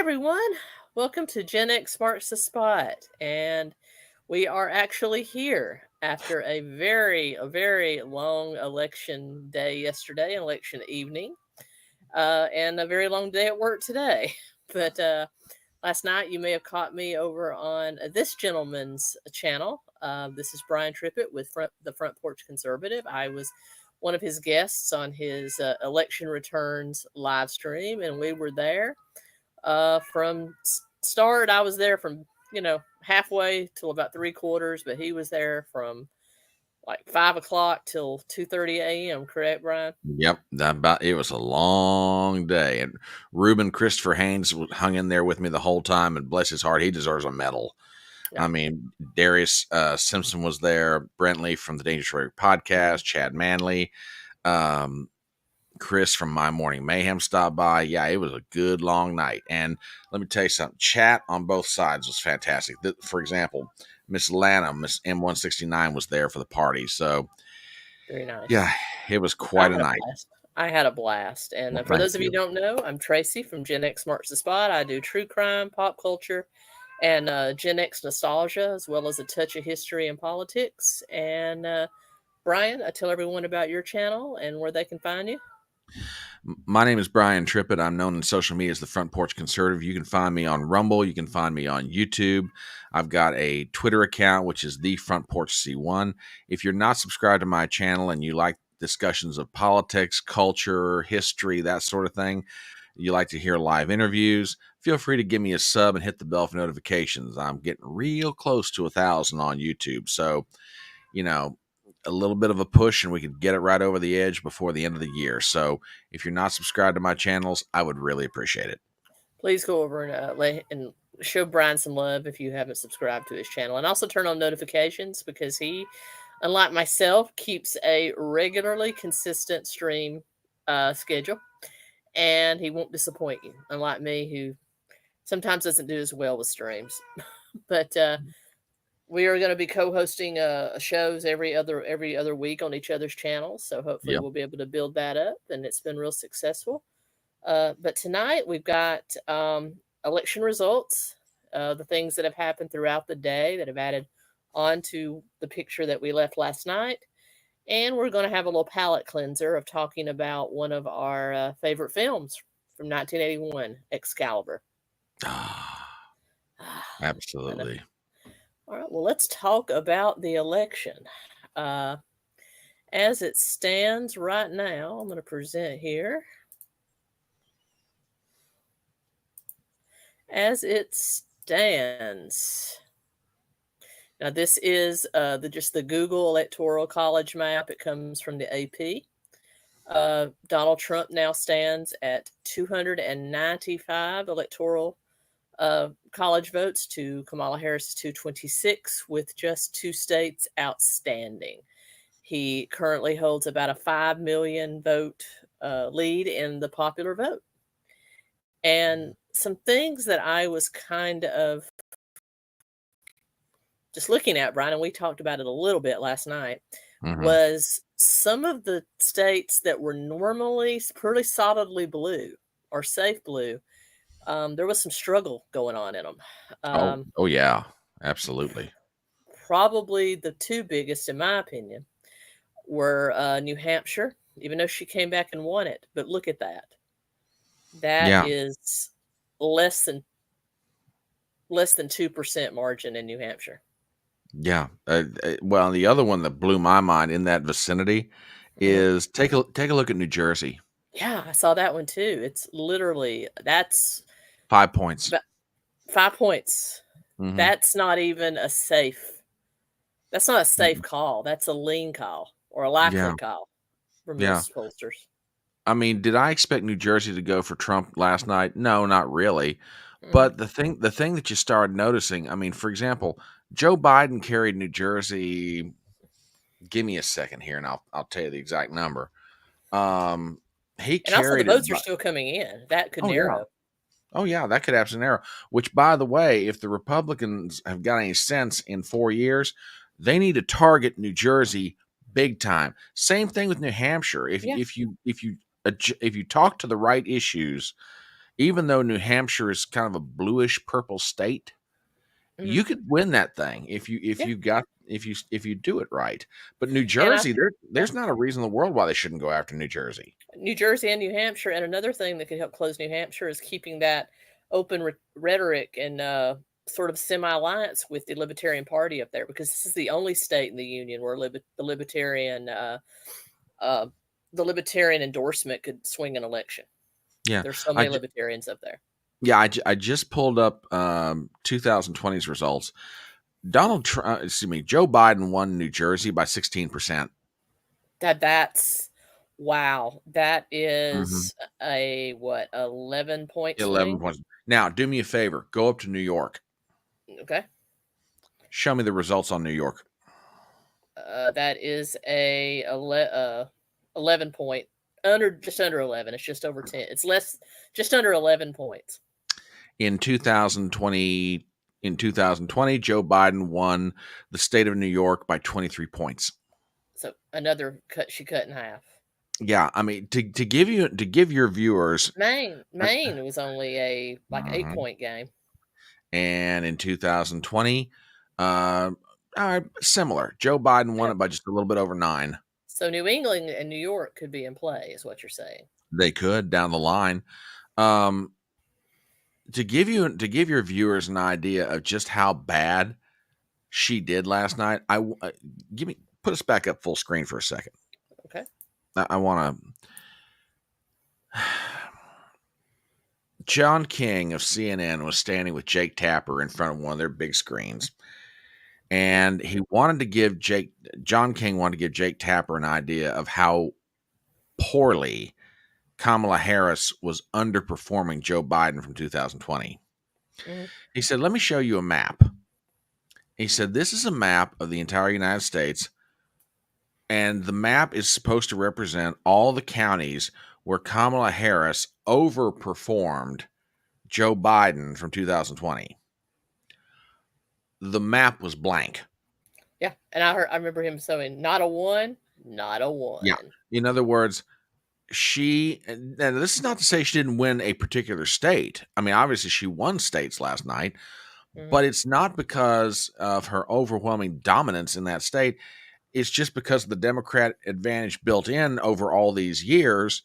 everyone, welcome to Gen X Marks the Spot, and we are actually here after a very long election day yesterday, election evening, and a very long day at work today. But last night you may have caught me over on this gentleman's channel. This is 𝗙𝗪𝗏 with the Front Porch Conservative. I was one of his guests on his election returns live stream, and we were there from start. I was there from halfway till about 3/4, but he was there from like 5 o'clock till 2:30 a.m. Correct, Brian? Yep, it was a long day, and Reuben Christopher Haynes hung in there with me the whole time, and bless his heart, he deserves a medal. Yeah. I mean, Darius Simpson was there, Brentley from the Dangerous Rhetoric podcast, Chad Manley, Chris from My Morning Mayhem stopped by. Yeah, it was a good long night. And let me tell you something, chat on both sides was fantastic. For example, Miss Lana, Miss M169 was there for the party. So very nice. Yeah, it was quite a night. I had a blast. And for those of you who don't know, I'm Tracy from Gen X Marks the Spot. I do true crime, pop culture, and Gen X nostalgia, as well as a touch of history and politics. And Brian, tell everyone about your channel and where they can find you. My name is 𝗙𝗪𝗏. I'm known in social media as the Front Porch Conservative. You can find me on Rumble. You can find me on YouTube. I've got a Twitter account, which is the Front Porch C1. If you're not subscribed to my channel and you like discussions of politics, culture, history, that sort of thing, you like to hear live interviews, feel free to give me a sub and hit the bell for notifications. I'm getting real close to 1,000 on YouTube. So, a little bit of a push and we could get it right over the edge before the end of the year. So if you're not subscribed to my channels, I would really appreciate it. Please go over and show Brian some love if you haven't subscribed to his channel, and also turn on notifications, because he, unlike myself, keeps a regularly consistent stream schedule, and he won't disappoint you, unlike me, who sometimes doesn't do as well with streams. But we are going to be co-hosting shows every other week on each other's channels, so hopefully we'll be able to build that up, and it's been real successful. But tonight we've got election results, the things that have happened throughout the day that have added on to the picture that we left last night, and we're going to have a little palate cleanser of talking about one of our favorite films from 1981, Excalibur. Absolutely. All right, well, let's talk about the election. As it stands right now, I'm going to present here. As it stands, now this is just the Google Electoral College map. It comes from the AP. Donald Trump now stands at 295 electoral college votes to Kamala Harris 226, with just 2 states outstanding. He currently holds about a 5 million vote lead in the popular vote. And some things that I was kind of just looking at, Brian, and we talked about it a little bit last night, was some of the states that were normally pretty solidly blue or safe blue, there was some struggle going on in them. Oh yeah, absolutely. Probably the 2 biggest, in my opinion, were New Hampshire, even though she came back and won it. But look at that. That is less than 2% margin in New Hampshire. Yeah. Well, the other one that blew my mind in that vicinity is take a look at New Jersey. Yeah, I saw that one too. It's literally, that's 5 points. 5 points. That's not even a safe. That's not a safe call. That's a lean call or a likely call for most pollsters. I mean, did I expect New Jersey to go for Trump last night? No, not really. But the thing that you started noticing, I mean, for example, Joe Biden carried New Jersey. Give me a second here, and I'll tell you the exact number. He carried. And also, the votes are still coming in. That could narrow. Oh yeah, that could absolutely narrow. Which, by the way, if the Republicans have got any sense in 4 years, they need to target New Jersey big time. Same thing with New Hampshire. If you talk to the right issues, even though New Hampshire is kind of a bluish purple state, Hmm. you could win that thing if Yeah, you do it right. But New and I Jersey, yeah, there's not a reason in the world why they shouldn't go after New Jersey. New Jersey and New Hampshire, and another thing that could help close New Hampshire is keeping that open rhetoric and sort of semi-alliance with the Libertarian Party up there, because this is the only state in the union where uh, the Libertarian endorsement could swing an election. Yeah, There's so I many Libertarians up there. yeah, I just pulled up 2020's results. Joe Biden won New Jersey by 16%. That's wow. That Mm-hmm. is a what, 11-point 11 swing? points. Now, do me a favor. Go up to New York. Okay. Show me the results on New York. That is a 11 point, just under 11. It's just over 10. It's less, just under 11 points. In 2020, Joe Biden won the state of New York by 23 points. So another cut, she cut in half. Yeah, I mean, to give your viewers, Maine was only a like 8-point game. And in 2020, similar. Joe Biden won Yeah. it by just a little bit over 9. So New England and New York could be in play, is what you're saying. They could down the line. To give your viewers an idea of just how bad she did last night, put us back up full screen for a second. Okay. I want to. John King of CNN was standing with Jake Tapper in front of one of their big screens, and John King wanted to give Jake Tapper an idea of how poorly Kamala Harris was underperforming Joe Biden from 2020. Mm-hmm. He said, "Let me show you a map." He said, "This is a map of the entire United States, and the map is supposed to represent all the counties where Kamala Harris overperformed Joe Biden from 2020. The map was blank." Yeah, and I remember him saying, "Not a one, not a one." Yeah. In other words, and this is not to say she didn't win a particular state. I mean, obviously she won states last night, Mm-hmm. but it's not because of her overwhelming dominance in that state. It's just because of the Democrat advantage built in over all these years.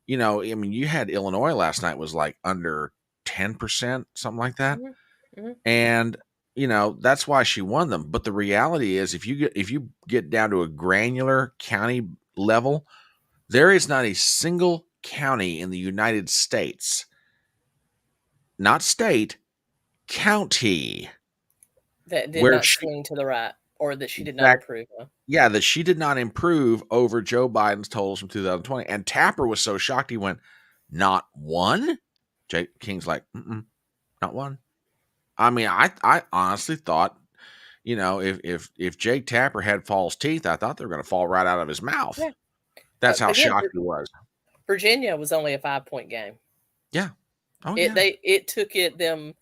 You know, I mean, you had Illinois last night was like under 10%, something like that. Mm-hmm. Mm-hmm. And, you know, that's why she won them. But the reality is if you get down to a granular county level, there is not a single county in the United States, not state, county, That did where not she swing to the right, or that she did not that improve. Huh? yeah, that she did not improve over Joe Biden's totals from 2020. And Tapper was so shocked he went, "Not one?" Jake King's like, "Not one." I mean, I honestly thought, you know, if Jake Tapper had false teeth, I thought they were going to fall right out of his mouth. Yeah. That's how Again, shocked he was. Virginia was only a 5-point game. Yeah. Oh It yeah. it took it them.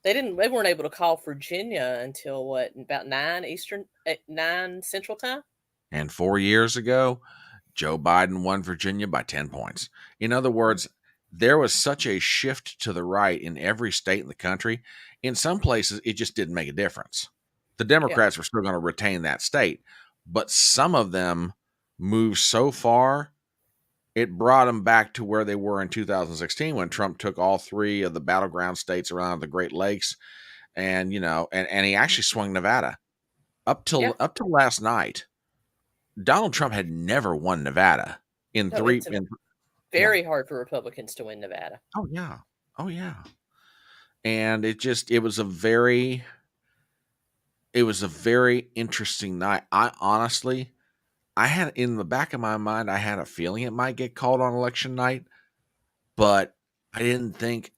They weren't able to call Virginia until what, about 9 Central Time. And 4 years ago, Joe Biden won Virginia by 10 points. In other words, there was such a shift to the right in every state in the country. In some places, it just didn't make a difference. The Democrats were still going to retain that state, but some of them moved so far, it brought them back to where they were in 2016 when Trump took all 3 of the battleground states around the Great Lakes, and you know, and he actually swung Nevada up till last night. Donald Trump had never won Nevada in No, three. it's very hard for Republicans to win Nevada. Oh yeah, oh yeah, and it was a very interesting night. I honestly, I had in the back of my mind, I had a feeling it might get called on election night, but I didn't think.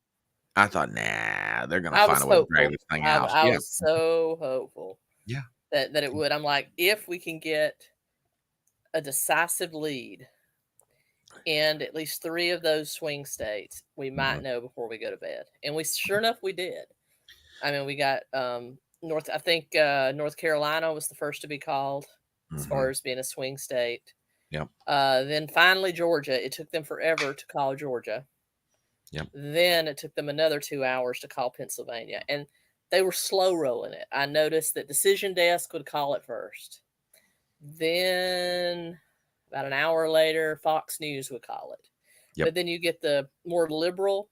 I thought, nah, they're gonna I find was a way to drag hopeful. this thing out. I Yeah, was so hopeful yeah, that it would. I'm like, if we can get a decisive lead in at least 3 of those swing states, we might know before we go to bed. And sure enough, we did. I mean, we got North Carolina was the first to be called as far as being a swing state. Yep. Then finally Georgia. It took them forever to call Georgia. Yep. Then it took them another 2 hours to call Pennsylvania, and they were slow rolling it. I noticed that Decision Desk would call it first. Then about an hour later, Fox News would call it. Yep. But then you get the more liberal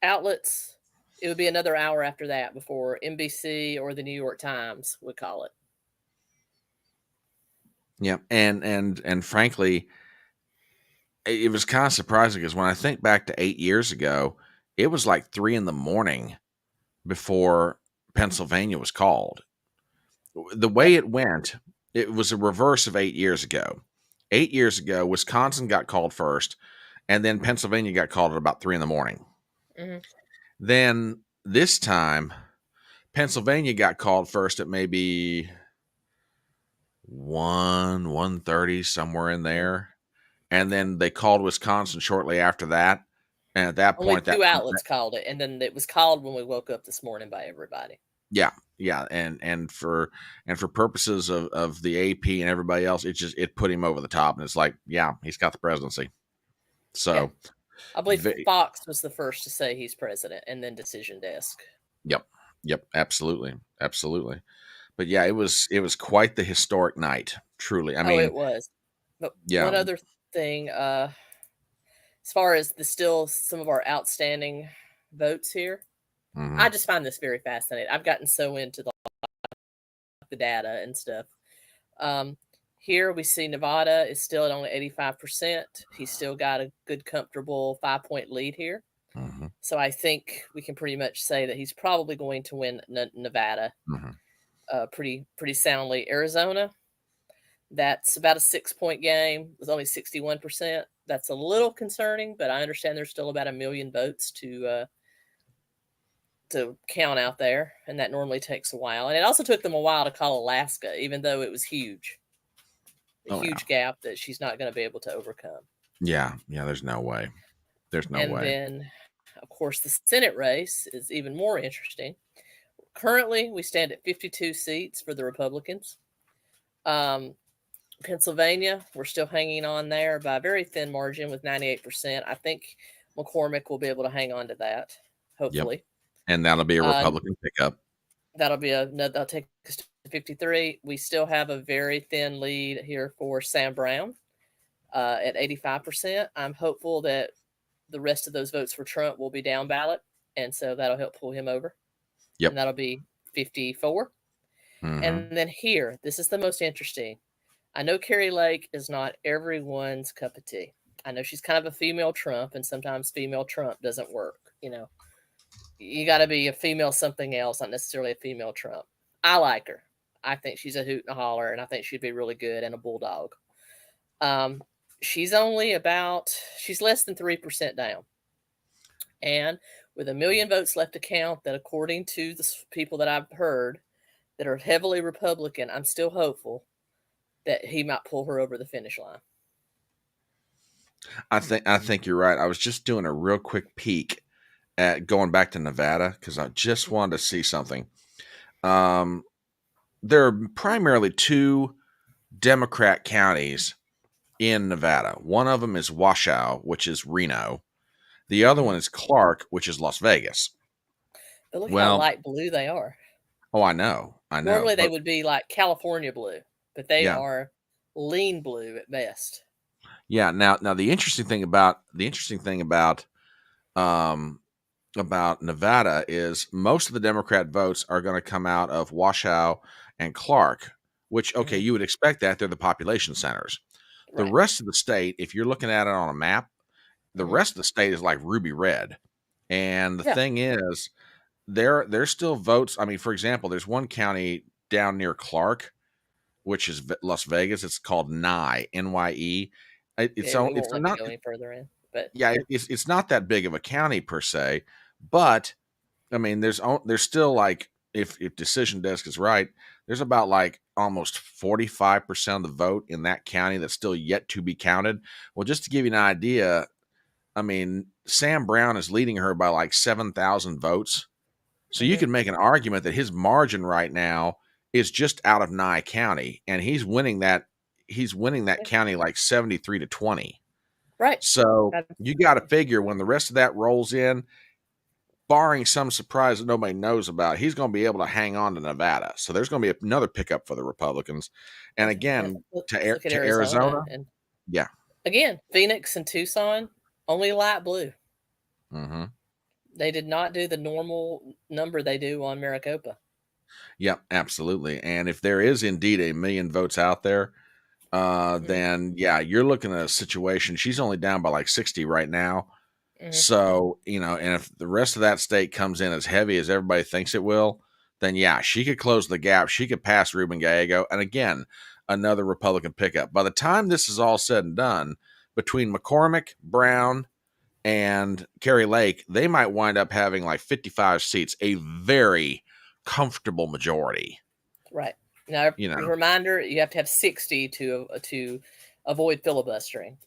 outlets. It would be another hour after that before NBC or the New York Times would call it. Yeah, and frankly, it was kind of surprising because when I think back to 8 years ago, it was like 3 a.m. before Pennsylvania was called. The way it went, it was a reverse of 8 years ago. 8 years ago, Wisconsin got called first, and then Pennsylvania got called at about 3 a.m. Mm-hmm. Then this time, Pennsylvania got called first at maybe 1:30, somewhere in there. And then they called Wisconsin shortly after that. And at that Only point, two outlets called it, and then it was called when we woke up this morning by everybody. Yeah, and for purposes of the AP and everybody else, it put him over the top, and it's like, yeah, he's got the presidency. So, yeah. I believe Fox was the first to say he's president, and then Decision Desk. Yep, absolutely. But yeah, it was quite the historic night, truly. I mean, it was. But yeah. One other thing, as far as still some of our outstanding votes here, I just find this very fascinating. I've gotten so into the data and stuff. Here we see Nevada is still at only 85%. He's still got a good, comfortable 5-point lead here. So I think we can pretty much say that he's probably going to win Nevada pretty soundly. Arizona, that's about a 6-point game. It was only 61%. That's a little concerning, but I understand there's still about 1 million votes to count out there, and that normally takes a while. And it also took them a while to call Alaska, even though it was huge. A huge gap that she's not going to be able to overcome. Yeah, there's no way. And then, of course, the Senate race is even more interesting. Currently, we stand at 52 seats for the Republicans. Pennsylvania, we're still hanging on there by a very thin margin with 98%. I think McCormick will be able to hang on to that, hopefully. Yep. And that'll be a Republican pickup. That'll take us to 53. We still have a very thin lead here for Sam Brown at 85%. I'm hopeful that the rest of those votes for Trump will be down ballot, and so that'll help pull him over. Yep. And that'll be 54. And then here, this is the most interesting. I know Kari Lake is not everyone's cup of tea. I know she's kind of a female Trump, and sometimes female Trump doesn't work. You got to be a female something else, not necessarily a female Trump. I like her. I think she's a hoot and a holler, and I think she'd be really good and a bulldog. She's less than 3% down. And with 1 million votes left to count, that according to the people that I've heard that are heavily Republican, I'm still hopeful that he might pull her over the finish line. I think you're right. I was just doing a real quick peek at going back to Nevada because I just wanted to see something. There are primarily 2 Democrat counties in Nevada. One of them is Washoe, which is Reno. The other one is Clark, which is Las Vegas. But look how light blue they are. Oh, I know. Normally they would be like California blue, but they are lean blue at best. Yeah. Now the interesting thing about Nevada is most of the Democrat votes are going to come out of Washoe and Clark, which, okay, you would expect that. They're the population centers. Right. The rest of the state, if you're looking at it on a map, the rest of the state is like ruby red. And the thing is, there's still votes. I mean, for example, there's one county down near Clark, which is Las Vegas. It's called Nye, N-Y-E. It's not going further in, but it's not that big of a county per se. But I mean, there's still like, if Decision Desk is right, there's about like almost 45% of the vote in that county that's still yet to be counted. Well, just to give you an idea, I mean, Sam Brown is leading her by like 7,000 votes. So you can make an argument that his margin right now is just out of Nye County, and he's winning that county like 73-20. Right. So you got to Absolutely. figure when the rest of that rolls in, barring some surprise that nobody knows about, he's going to be able to hang on to Nevada. So there's going to be another pickup for the Republicans. And Okay. And again, look at to Arizona, Arizona, and yeah. again, Phoenix and Tucson, only light blue. Mm-hmm. They did not do the normal number they do on Maricopa. Yep, absolutely. And if there is indeed a million votes out there, then yeah, you're looking at a situation. She's only down by like 60 right now. Mm-hmm. So, and if the rest of that state comes in as heavy as everybody thinks it will, then yeah, she could close the gap. She could pass Ruben Gallego. And again, another Republican pickup. By the time this is all said and done, between McCormick, Brown, and Kari Lake, they might wind up having like 55 seats, a very comfortable majority. Right. Now, reminder, you have to have 60 to avoid filibustering.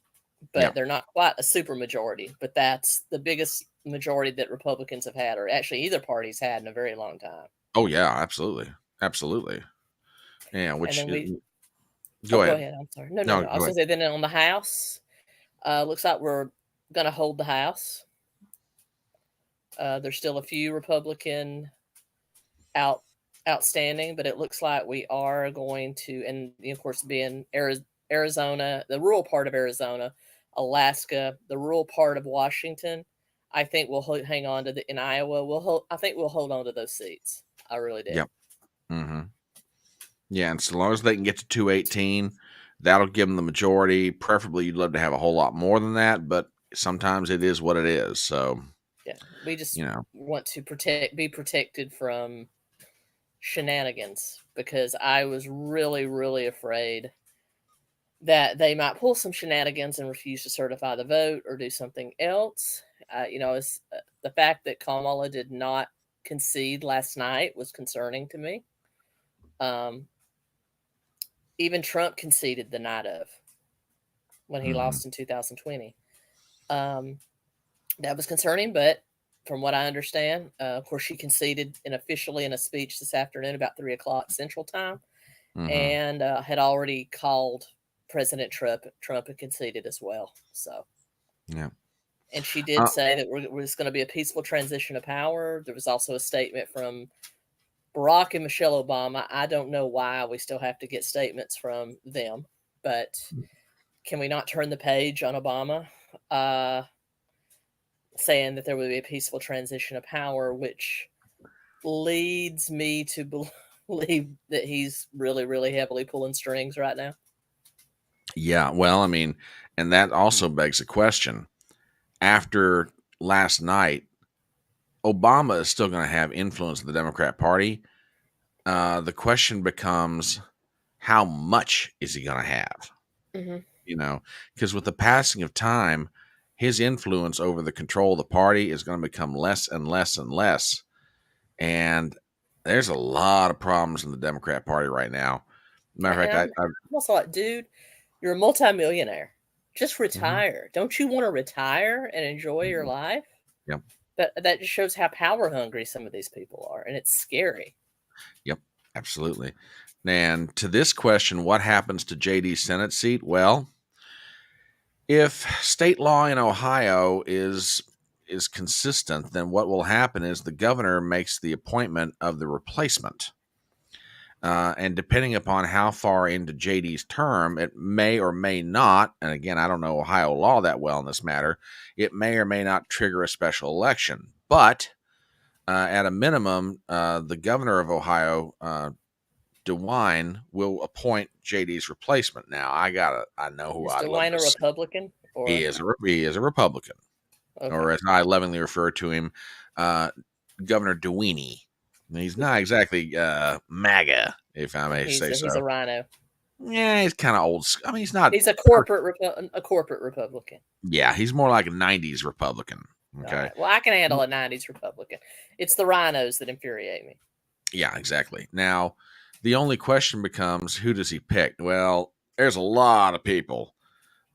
But they're not quite a super majority. But that's the biggest majority that Republicans have had, or actually either party's had in a very long time. Oh, yeah, absolutely. Absolutely. Yeah, which... Go ahead. I'm sorry. No. I was going to say, then on the House, looks like we're going to hold the House. There's still a few Republican outstanding, but it looks like we are going to, and of course, being Arizona, the rural part of Arizona, Alaska, the rural part of Washington, I think we'll hang on to in Iowa. I think we'll hold on to those seats. I really do. Yep. Mm-hmm. Yeah, and so long as they can get to 218, that'll give them the majority. Preferably, you'd love to have a whole lot more than that, but sometimes it is what it is. So yeah, we just want to be protected from shenanigans, because I was really, really afraid that they might pull some shenanigans and refuse to certify the vote or do something else. It's, the fact that Kamala did not concede last night was concerning to me. Even Trump conceded the night of, when he lost in 2020. That was concerning, but from what I understand, of course, she conceded officially in a speech this afternoon about 3:00 Central Time, and had already called President Trump and conceded as well. So, yeah. And she did say that it's going to be a peaceful transition of power. There was also a statement from Barack and Michelle Obama. I don't know why we still have to get statements from them, but can we not turn the page on Obama saying that there will be a peaceful transition of power, which leads me to believe that he's really, really heavily pulling strings right now. Yeah, well, I mean, and that also begs the question. After last night, Obama is still going to have influence in the Democrat Party. The question becomes, how much is he going to have? Because with the passing of time, his influence over the control of the party is going to become less and less and less. And there's a lot of problems in the Democrat Party right now. Matter of fact, I'm also like, dude, you're a multimillionaire. Just retire. Don't you want to retire and enjoy your life? Yep. That just shows how power hungry some of these people are, and it's scary. Yep, absolutely. And to this question, what happens to JD's Senate seat? Well, if state law in Ohio is consistent, then what will happen is the governor makes the appointment of the replacement. And depending upon how far into JD's term, it may or may not, and again, I don't know Ohio law that well in this matter, it may or may not trigger a special election. But at a minimum, the governor of Ohio, DeWine, will appoint JD's replacement. Now, I know who I'd love to see. Is DeWine a Republican? Or? He is a Republican. Okay. Or as I lovingly refer to him, Governor DeWine. He's not exactly MAGA, if I may say so. He's a rhino. Yeah, he's kind of old. I mean, he's not. He's a corporate Republican. Yeah, he's more like a 90s Republican. Okay. Right. Well, I can handle a 90s Republican. It's the rhinos that infuriate me. Yeah, exactly. Now, the only question becomes, who does he pick? Well, there's a lot of people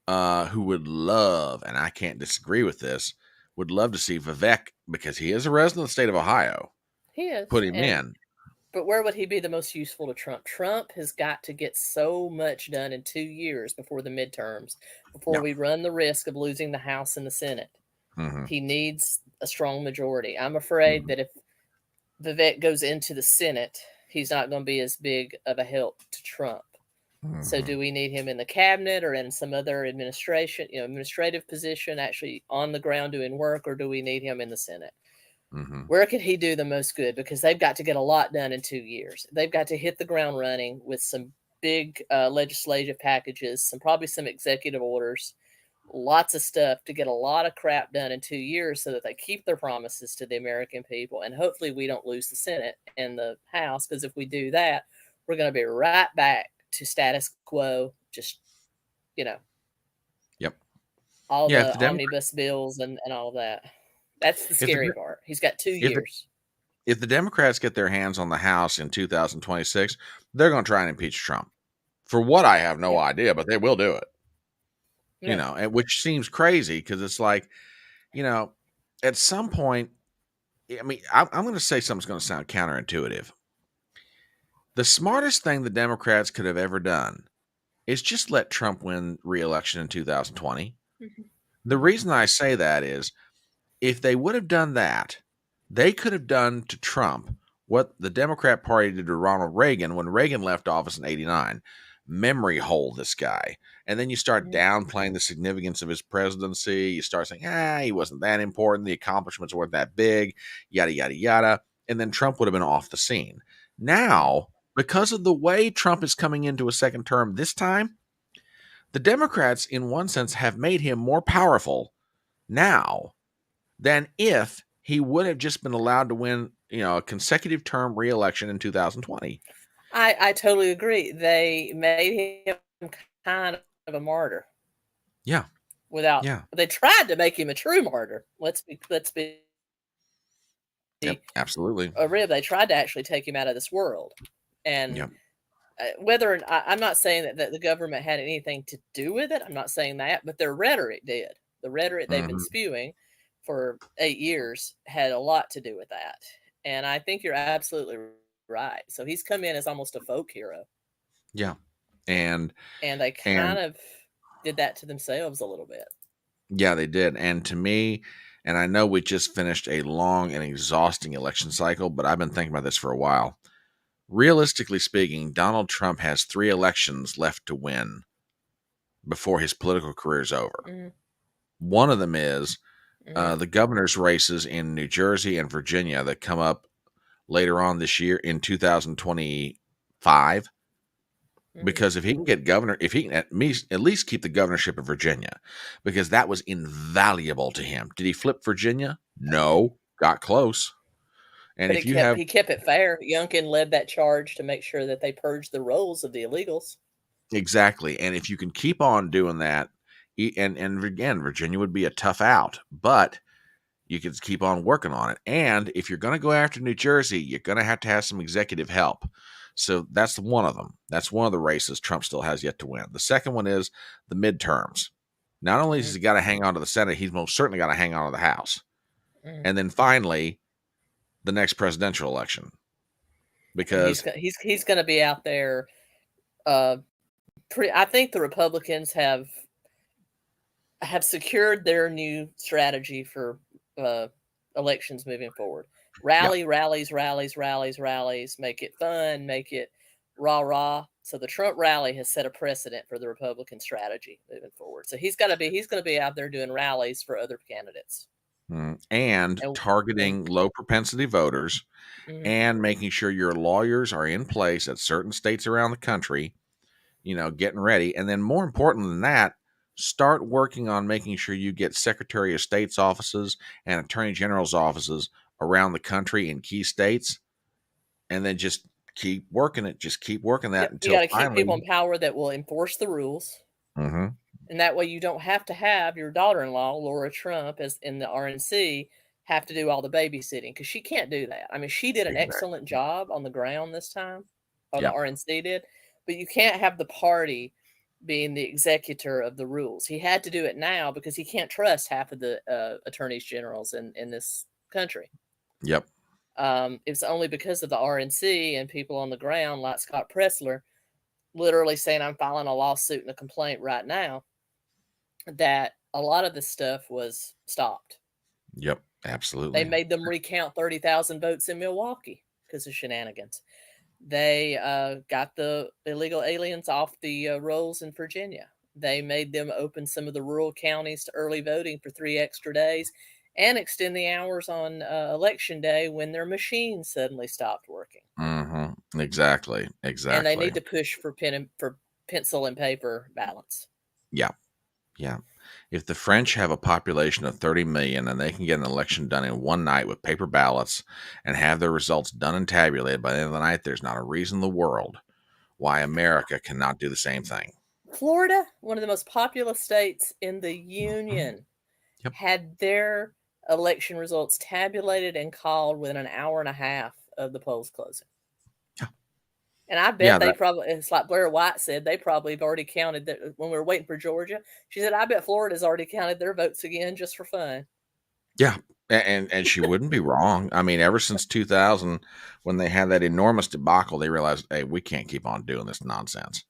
who would love, and I can't disagree with this, would love to see Vivek, because he is a resident of the state of Ohio. He is. Put him in. But where would he be the most useful to Trump? Trump has got to get so much done in 2 years before the midterms, before Yeah. we run the risk of losing the House and the Senate. Mm-hmm. He needs a strong majority. I'm afraid that if Vivek goes into the Senate, he's not going to be as big of a help to Trump. So do we need him in the cabinet or in some other administrative position, actually on the ground doing work, or do we need him in the Senate? Mm-hmm. Where could he do the most good? Because they've got to get a lot done in 2 years. They've got to hit the ground running with some big legislative packages, probably some executive orders, lots of stuff to get a lot of crap done in 2 years so that they keep their promises to the American people. And hopefully we don't lose the Senate and the House, because if we do that, we're going to be right back to status quo, just, Yep. all Yeah. the omnibus bills and all of that. That's the scary part. He's got 2 years. If the Democrats get their hands on the House in 2026, they're going to try and impeach Trump. For what, I have no idea, but they will do it. Yeah. Which seems crazy because it's like, at some point, I mean, I'm going to say something's going to sound counterintuitive. The smartest thing the Democrats could have ever done is just let Trump win re-election in 2020. The reason I say that is, if they would have done that, they could have done to Trump what the Democrat Party did to Ronald Reagan when Reagan left office in '89. Memory hole this guy. And then you start downplaying the significance of his presidency. You start saying, he wasn't that important. The accomplishments weren't that big, yada, yada, yada. And then Trump would have been off the scene. Now, because of the way Trump is coming into a second term this time, the Democrats, in one sense, have made him more powerful now than if he would have just been allowed to win, a consecutive term re-election in 2020. I totally agree. They made him kind of a martyr. Yeah. They tried to make him a true martyr. Let's be Yep, absolutely. They tried to actually take him out of this world. And I'm not saying that the government had anything to do with it. I'm not saying that, but their rhetoric did. The rhetoric they've been spewing for 8 years had a lot to do with that. And I think you're absolutely right. So he's come in as almost a folk hero. Yeah. And they kind of did that to themselves a little bit. Yeah, they did. And to me, and I know we just finished a long and exhausting election cycle, but I've been thinking about this for a while. Realistically speaking, Donald Trump has 3 elections left to win before his political career is over. One of them is the governor's races in New Jersey and Virginia that come up later on this year in 2025. Because if he can get governor, if he can at least keep the governorship of Virginia, because that was invaluable to him. Did he flip Virginia? No, got close. And but he kept it fair. Youngkin led that charge to make sure that they purged the rolls of the illegals. Exactly. And if you can keep on doing that, and again, Virginia would be a tough out, but you can keep on working on it. And if you're going to go after New Jersey, you're going to have some executive help. So that's one of them. That's one of the races Trump still has yet to win. The second one is the midterms. Not only has he got to hang on to the Senate, he's most certainly got to hang on to the House. And then finally, the next presidential election. Because he's going to be out there. I think the Republicans have secured their new strategy for elections moving forward. Rallies, make it fun, make it rah. So the Trump rally has set a precedent for the Republican strategy moving forward. So he's going to be out there doing rallies for other candidates. And targeting low propensity voters and making sure your lawyers are in place at certain states around the country, getting ready. And then more important than that, start working on making sure you get Secretary of State's offices and Attorney General's offices around the country in key states, and then just keep working it. Just keep working that until you got to keep people in power that will enforce the rules. And that way you don't have to have your daughter-in-law, Laura Trump, as in the RNC, have to do all the babysitting, because she can't do that. I mean, she did an excellent job on the ground this time, or the RNC did, but you can't have the party being the executor of the rules. He had to do it now because he can't trust half of the attorneys generals in this country. Yep. It was only because of the RNC and people on the ground like Scott Presler literally saying, I'm filing a lawsuit and a complaint right now, that a lot of this stuff was stopped. Yep, They absolutely. made them recount 30,000 votes in Milwaukee because of shenanigans. They got the illegal aliens off the rolls in Virginia. They made them open some of the rural counties to early voting for 3 extra days and extend the hours on election day when their machines suddenly stopped working. Exactly. And they Exactly. need to push for pencil and paper ballots. Yeah. Yeah. If the French have a population of 30 million and they can get an election done in one night with paper ballots and have their results done and tabulated by the end of the night, there's not a reason in the world why America cannot do the same thing. Florida, one of the most populous states in the Union, Yep. had their election results tabulated and called within an hour and a half of the polls closing. Yeah. And I bet they probably, it's like Blair White said, they probably have already counted that when we were waiting for Georgia. She said, I bet Florida's already counted their votes again just for fun. Yeah. And she wouldn't be wrong. I mean, ever since 2000, when they had that enormous debacle, they realized, hey, we can't keep on doing this nonsense.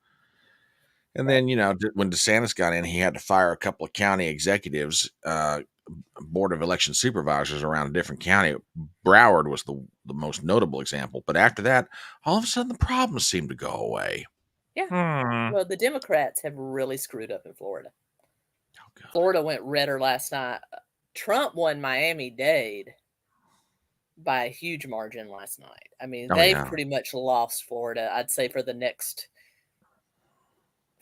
And then, when DeSantis got in, he had to fire a couple of county executives, board of election supervisors around a different county. Broward was the most notable example. But after that, all of a sudden, the problems seemed to go away. Yeah. Well, the Democrats have really screwed up in Florida. Oh, Florida went redder last night. Trump won Miami-Dade by a huge margin last night. I mean, they've pretty much lost Florida, I'd say, for the next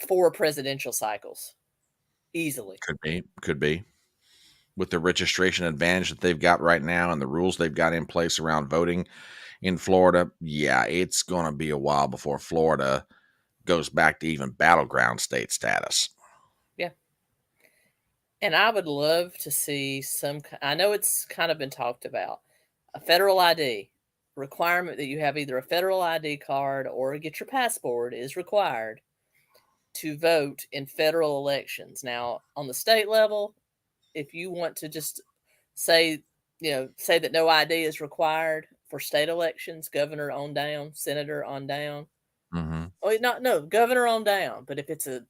4 presidential cycles. Easily. Could be. With the registration advantage that they've got right now and the rules they've got in place around voting in Florida, yeah, it's going to be a while before Florida goes back to even battleground state status. Yeah. And I would love to see I know it's kind of been talked about, a federal ID requirement that you have either a federal ID card or get your passport is required to vote in federal elections. Now, on the state level, if you want to just say that no ID is required for state elections, governor on down, senator on down. Governor on down. But if it's a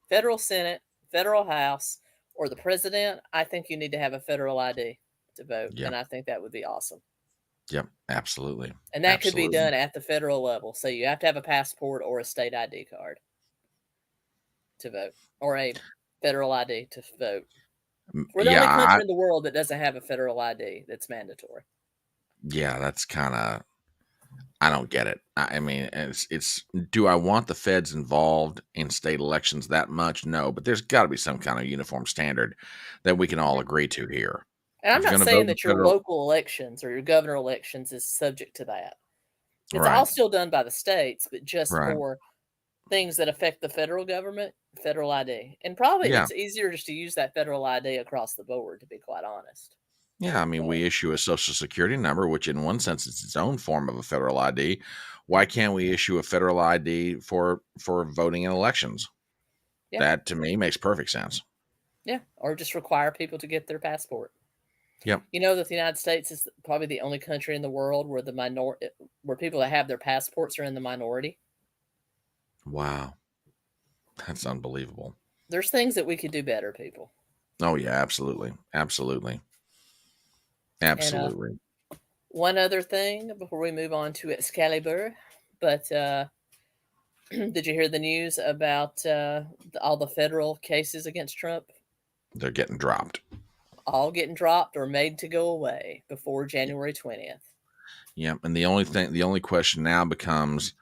federal Senate, federal House, or the president, I think you need to have a federal ID to vote. Yep. And I think that would be awesome. Yep, absolutely. And that could be done at the federal level. So you have to have a passport or a state ID card to vote, or a federal ID to vote. We're the only country in the world that doesn't have a federal ID that's mandatory. Yeah, that's kind of, I don't get it. I mean, it's do I want the feds involved in state elections that much? No, but there's got to be some kind of uniform standard that we can all agree to here. And I'm not saying that your local elections or your governor elections is subject to that. It's all still done by the states, but just for things that affect the federal government, federal ID. And probably it's easier just to use that federal ID across the board, to be quite honest. Yeah, I mean, we issue a social security number, which in one sense is its own form of a federal ID. Why can't we issue a federal ID for voting in elections? Yeah. That, to me, makes perfect sense. Yeah, or just require people to get their passport. Yep. You know that the United States is probably the only country in the world where where people that have their passports are in the minority. Wow. That's unbelievable. There's things that we could do better, people. Oh, yeah, absolutely. Absolutely. Absolutely. And, one other thing before we move on to Excalibur, but did you hear the news about all the federal cases against Trump? They're getting dropped. All getting dropped or made to go away before January 20th. Yeah, and the only question now becomes,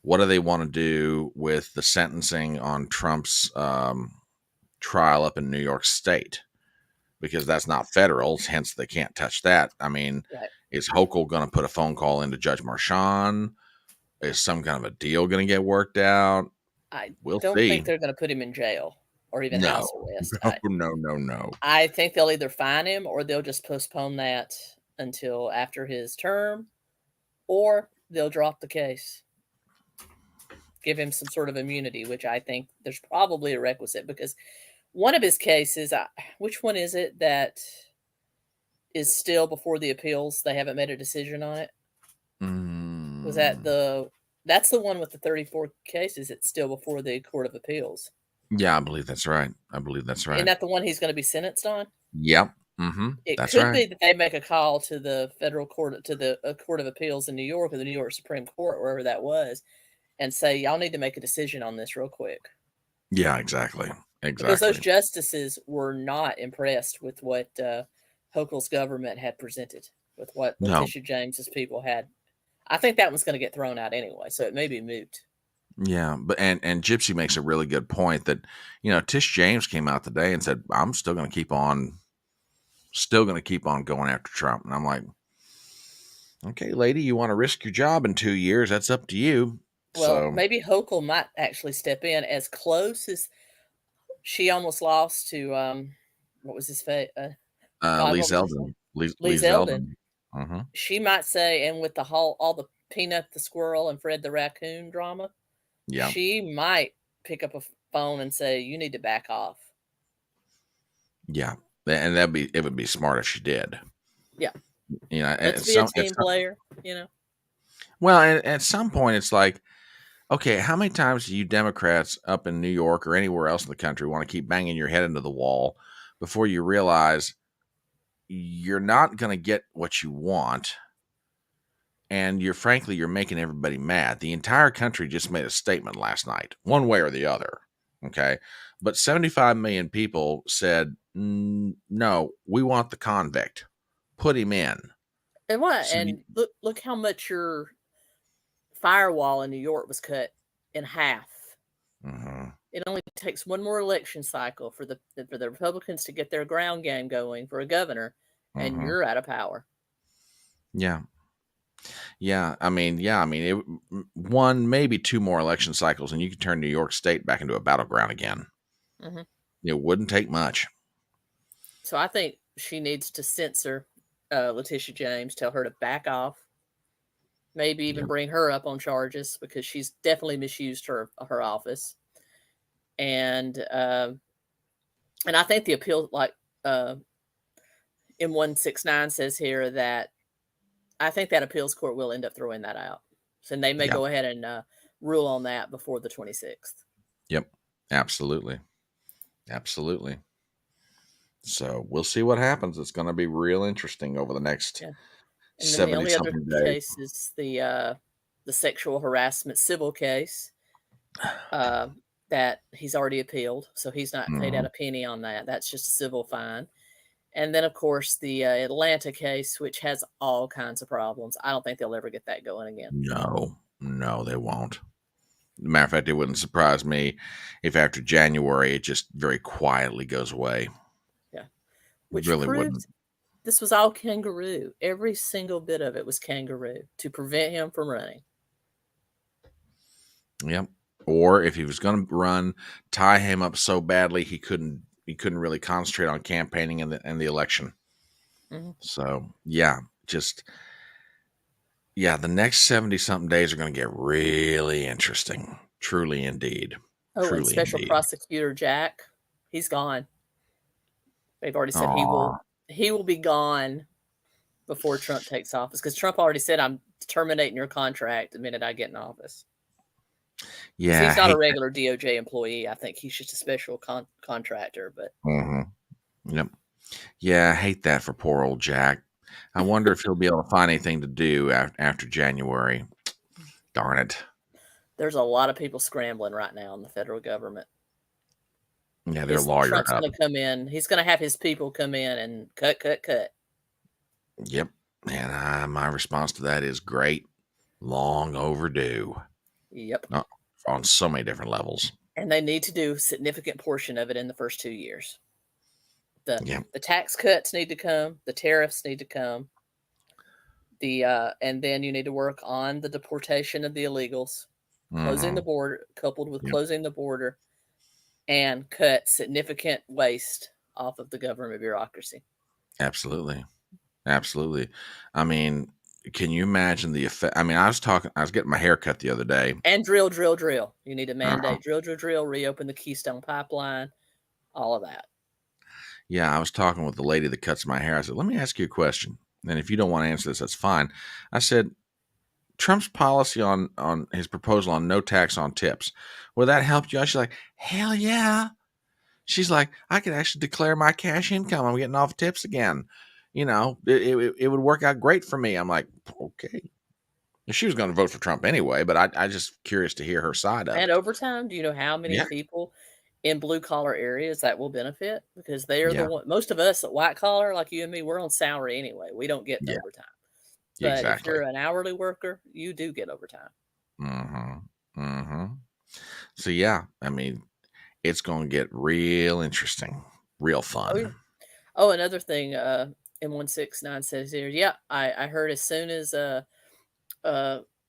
what do they want to do with the sentencing on Trump's trial up in New York State? Because that's not federal, hence they can't touch that. I mean, is Hochul going to put a phone call into Judge Marchand? Is some kind of a deal going to get worked out? We'll don't think they're going to put him in jail or even house arrest. No. I think they'll either fine him or they'll just postpone that until after his term, or they'll drop the case. Give him some sort of immunity, which I think there's probably a requisite, because one of his cases, which one is it that is still before the appeals. They haven't made a decision on it. Was that that's the one with the 34 cases. It's still before the Court of Appeals. Yeah, I believe that's right. I believe that's right. Isn't that the one he's going to be sentenced on? Yep. It That's could right. be that they make a call to the federal court, to the Court of Appeals in New York, or the New York Supreme Court, wherever that was, and say, y'all need to make a decision on this real quick. Yeah, exactly. Because those justices were not impressed with what Hochul's government had presented, with what Letitia James's people had. I think that one's going to get thrown out anyway, so it may be moot. Yeah, but and Gypsy makes a really good point that, Tish James came out today and said, I'm still going to keep on going after Trump. And I'm like, okay, lady, you want to risk your job in 2 years? That's up to you. Well, maybe Hochul might actually step in. As close as she almost lost to, what was his fate? Lee Zeldin. Lee Zeldin. She might say, and with all the Peanut the squirrel and Fred the raccoon drama, she might pick up a phone and say, you need to back off. Yeah. And it would be smart if she did. Yeah. Let's be a team player, Well, and at some point it's like, okay, how many times do you Democrats up in New York or anywhere else in the country want to keep banging your head into the wall before you realize you're not going to get what you want? And you're making everybody mad. The entire country just made a statement last night, one way or the other. Okay. But 75 million people said, no, we want the convict. Put him in. And what? So look how much your firewall in New York was cut in half. It only takes one more election cycle for the Republicans to get their ground game going for a governor, and you're out of power. Yeah. Yeah. I mean, one, maybe two more election cycles, and you could turn New York State back into a battleground again. It wouldn't take much. So I think she needs to censor Letitia James, tell her to back off, maybe even bring her up on charges, because she's definitely misused her office. And I think the appeal, like M169 says here, that I think that appeals court will end up throwing that out. So they may go ahead and rule on that before the 26th. Yep. Absolutely. Absolutely. So we'll see what happens. It's going to be real interesting over the next 70 the only other case is the sexual harassment civil case that he's already appealed. So he's not paid out a penny on that. That's just a civil fine. And then, of course, the Atlanta case, which has all kinds of problems. I don't think they'll ever get that going again. No, they won't. Matter of fact, it wouldn't surprise me if after January it just very quietly goes away. Yeah. Which really wouldn't. This was all kangaroo. Every single bit of it was kangaroo to prevent him from running. Yep. Or if he was going to run, tie him up so badly he couldn't really concentrate on campaigning and the election. So the next 70-something days are going to get really interesting. Truly indeed. Oh, truly and Special Prosecutor Jack, he's gone. They've already said he will be gone before Trump takes office, because Trump already said, I'm terminating your contract the minute I get in office. Yeah, he's not a regular DOJ employee. I think he's just a special contractor. But yep, yeah, I hate that for poor old Jack. I wonder if he'll be able to find anything to do after January. Darn it! There's a lot of people scrambling right now in the federal government. Yeah, they're lawyered up. Trump's going to come in. He's going to have his people come in and cut. Yep, and my response to that is great, long overdue. Yep. On so many different levels. And they need to do a significant portion of it in the first 2 years. The tax cuts need to come. The tariffs need to come. And then you need to work on the deportation of the illegals, closing the border, coupled with closing the border, and cut significant waste off of the government bureaucracy. Absolutely. Absolutely. I mean, can you imagine the effect? I mean, I was getting my hair cut the other day. And drill. You need to mandate drill, reopen the Keystone Pipeline, all of that. Yeah, I was talking with the lady that cuts my hair. I said, let me ask you a question. And if you don't want to answer this, that's fine. I said, Trump's policy on his proposal on no tax on tips, will that help you? She's like, hell yeah. She's like, I could actually declare my cash income. I'm getting off tips again. It would work out great for me. I'm like, okay. She was going to vote for Trump anyway, but I just curious to hear her side of And it. overtime, do you know how many Yeah. people in blue collar areas that will benefit? Because they are the Yeah. one. Most of us at white collar, like you and me, we're on salary anyway. We don't get Yeah. overtime. But if Exactly. you're an hourly worker, you do get overtime. Mm-hmm. Mm-hmm. So yeah, I mean, it's going to get real interesting, real Oh yeah. fun. Oh, another thing, M169 says here, yeah, I heard as soon as uh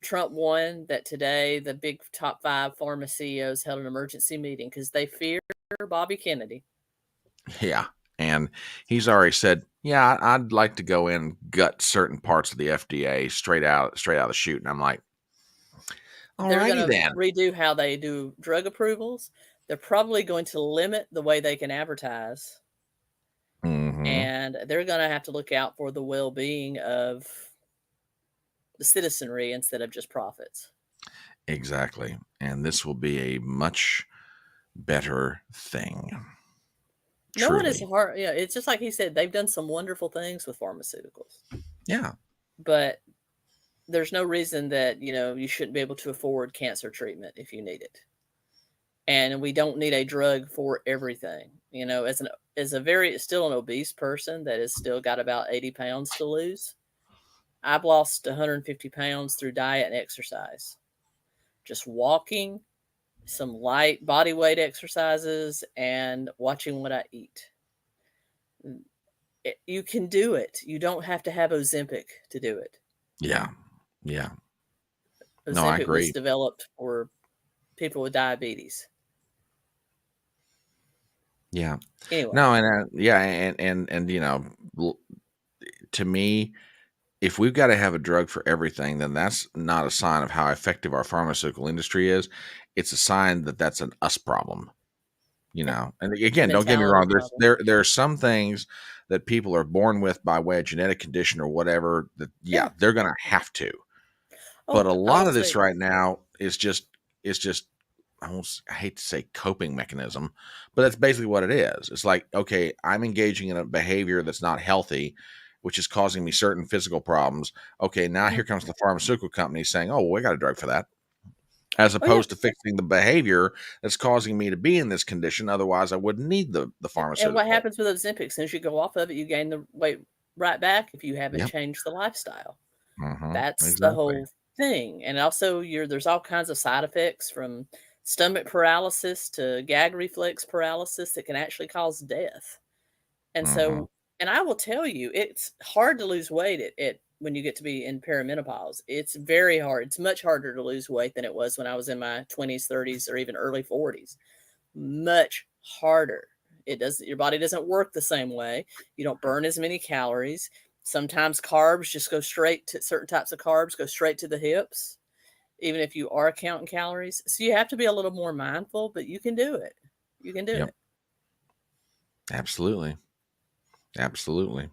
Trump won that today the big top 5 pharma CEOs held an emergency meeting because they fear Bobby Kennedy. Yeah. And he's already said, yeah, I'd like to go in and gut certain parts of the FDA straight out of the chute. And I'm like, all They're righty gonna then. redo how they do drug approvals. They're probably going to limit the way they can advertise, Mm-hmm. and they're gonna have to look out for the well-being of the citizenry instead of just profits. Exactly. And this will be a much better thing. No one is Truly. hard. Yeah, it's just like he said. They've done some wonderful things with pharmaceuticals, Yeah. but there's no reason that you shouldn't be able to afford cancer treatment if you need it. And we don't need a drug for everything. As a very still an obese person that has still got about 80 pounds to lose, I've lost 150 pounds through diet and exercise. Just walking, some light body weight exercises, and watching what I eat. You can do it. You don't have to have Ozempic to do it. Yeah. Yeah. No, I Ozempic was agree. developed for people with diabetes. Yeah. Anyway, No, and yeah, and to me, if we've got to have a drug for everything, then that's not a sign of how effective our pharmaceutical industry is. It's a sign that that's an us problem. yeah, And it's a again, don't get me mentality wrong. problem. There are some things that people are born with by way of genetic condition or whatever. That yeah, Yeah. they're going to have to. But Oh, a I lot will of this say, right now is just I hate to say coping mechanism, but that's basically what it is. It's like, okay, I'm engaging in a behavior that's not healthy, which is causing me certain physical problems. Okay, now mhm. here comes the pharmaceutical company saying, oh, well, we got a drug for that, as Oh yeah. opposed to fixing the behavior that's causing me to be in this condition. Otherwise, I wouldn't need the And what pharmaceutical. happens with Ozempic? As soon as you go off of it, you gain the weight right back if you haven't Yep. changed the lifestyle. That's the Exactly. whole thing. And also, there's all kinds of side effects from stomach paralysis to gag reflex paralysis that can actually cause death. And hmm so, and I will tell you, it's hard to lose weight at when you get to be in perimenopause. It's very hard. It's much harder to lose weight than it was when I was in my 20s, 30s, or even early 40s. Much harder. Your body doesn't work the same way. You don't burn as many calories. Sometimes carbs just go straight to certain types of carbs go straight to the hips, even if you are counting calories. So you have to be a little more mindful, but you can do it. You can do Yep. it. Absolutely. Absolutely.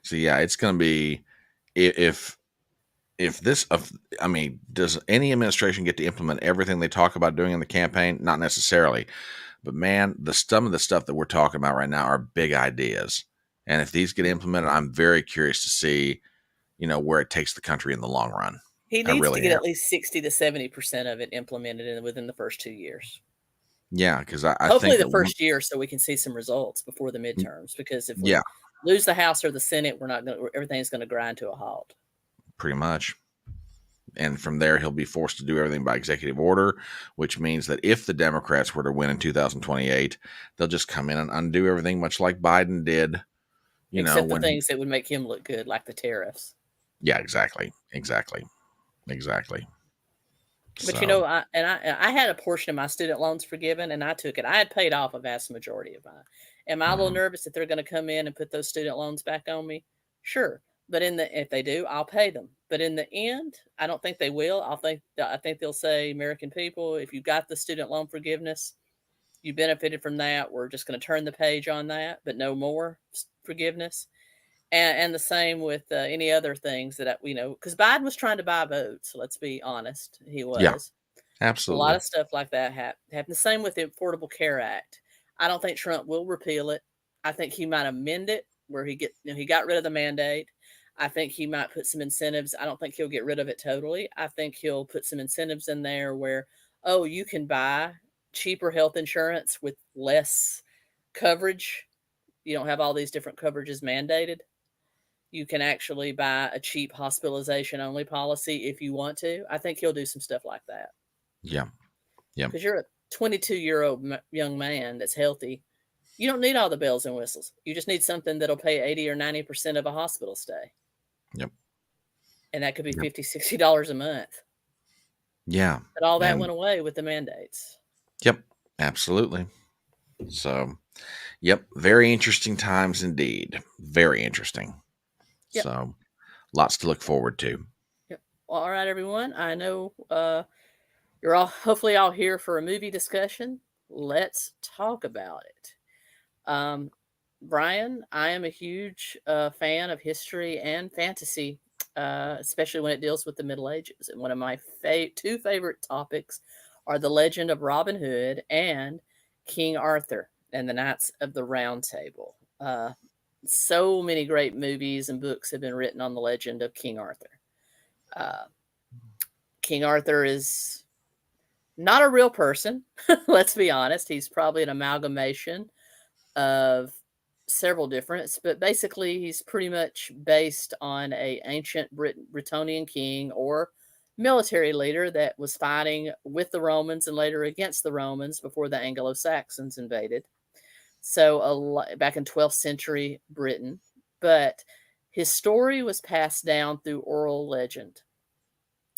So yeah, it's going to be if if this I mean, does any administration get to implement everything they talk about doing in the campaign? Not necessarily. But man, some of the stuff that we're talking about right now are big ideas. And if these get Mhm. implemented, I'm very curious to see, where it takes the country in the long run. He I needs to really get am. at least 60 to 70% of it implemented within the first 2 years. Yeah, because I Hopefully think the that first year so we can see some results before the midterms, because if yeah, we lose the House or the Senate, everything's going to grind to a halt. pretty much. And from there, he'll be forced to do everything by executive order, which means that if the Democrats were to win in 2028, they'll just come in and undo everything, much like Biden did, Except the when he, things that would make him look good, like the tariffs. yeah, exactly. Exactly. Exactly. But So, I had a portion of my student loans forgiven, and I took it. I had paid off a vast majority of mine. Am I a little mhm. nervous that they're going to come in and put those student loans back on me? Sure, but if they do, I'll pay them. But in the end, I don't think they will. I think they'll say, American people, if you got the student loan forgiveness, You benefited from that. We're just going to turn the page on that, but no more forgiveness. And the same with any other things that because Biden was trying to buy votes. Let's be honest, he was. Yeah, A lot absolutely. of stuff like that happened. The same with the Affordable Care Act. I don't think Trump will repeal it. I think he might amend it where he got rid of the mandate. I think he might put some incentives. I don't think he'll get rid of it totally. I think he'll put some incentives in there where, oh, you can buy cheaper health insurance with less coverage. You don't have all these different coverages mandated. You can actually buy a cheap hospitalization only policy if you want to. I think he'll do some stuff like that. Yeah. Yeah. Because you're a 22-year-old young man that's healthy. You don't need all the bells and whistles. You just need something that'll pay 80 or 90% of a hospital stay. Yep. And that could be $50, $60 a month. Yeah. But all that went away with the mandates. Yep. Absolutely. So, yep. Very interesting times indeed. Very interesting. Yep. So, lots to look forward to. Yep. Well, all right, everyone. I know you're hopefully all here for a movie discussion. Let's talk about it. Brian, I am a huge fan of history and fantasy, especially when it deals with the Middle Ages. And one of my two favorite topics are the legend of Robin Hood and King Arthur and the Knights of the Round Table. So many great movies and books have been written on the legend of King Arthur. King Arthur is not a real person. Let's be honest. He's probably an amalgamation of several different, but basically he's pretty much based on a ancient Britonian king or military leader that was fighting with the Romans and later against the Romans before the Anglo-Saxons invaded. So back in 12th century Britain, but his story was passed down through oral legend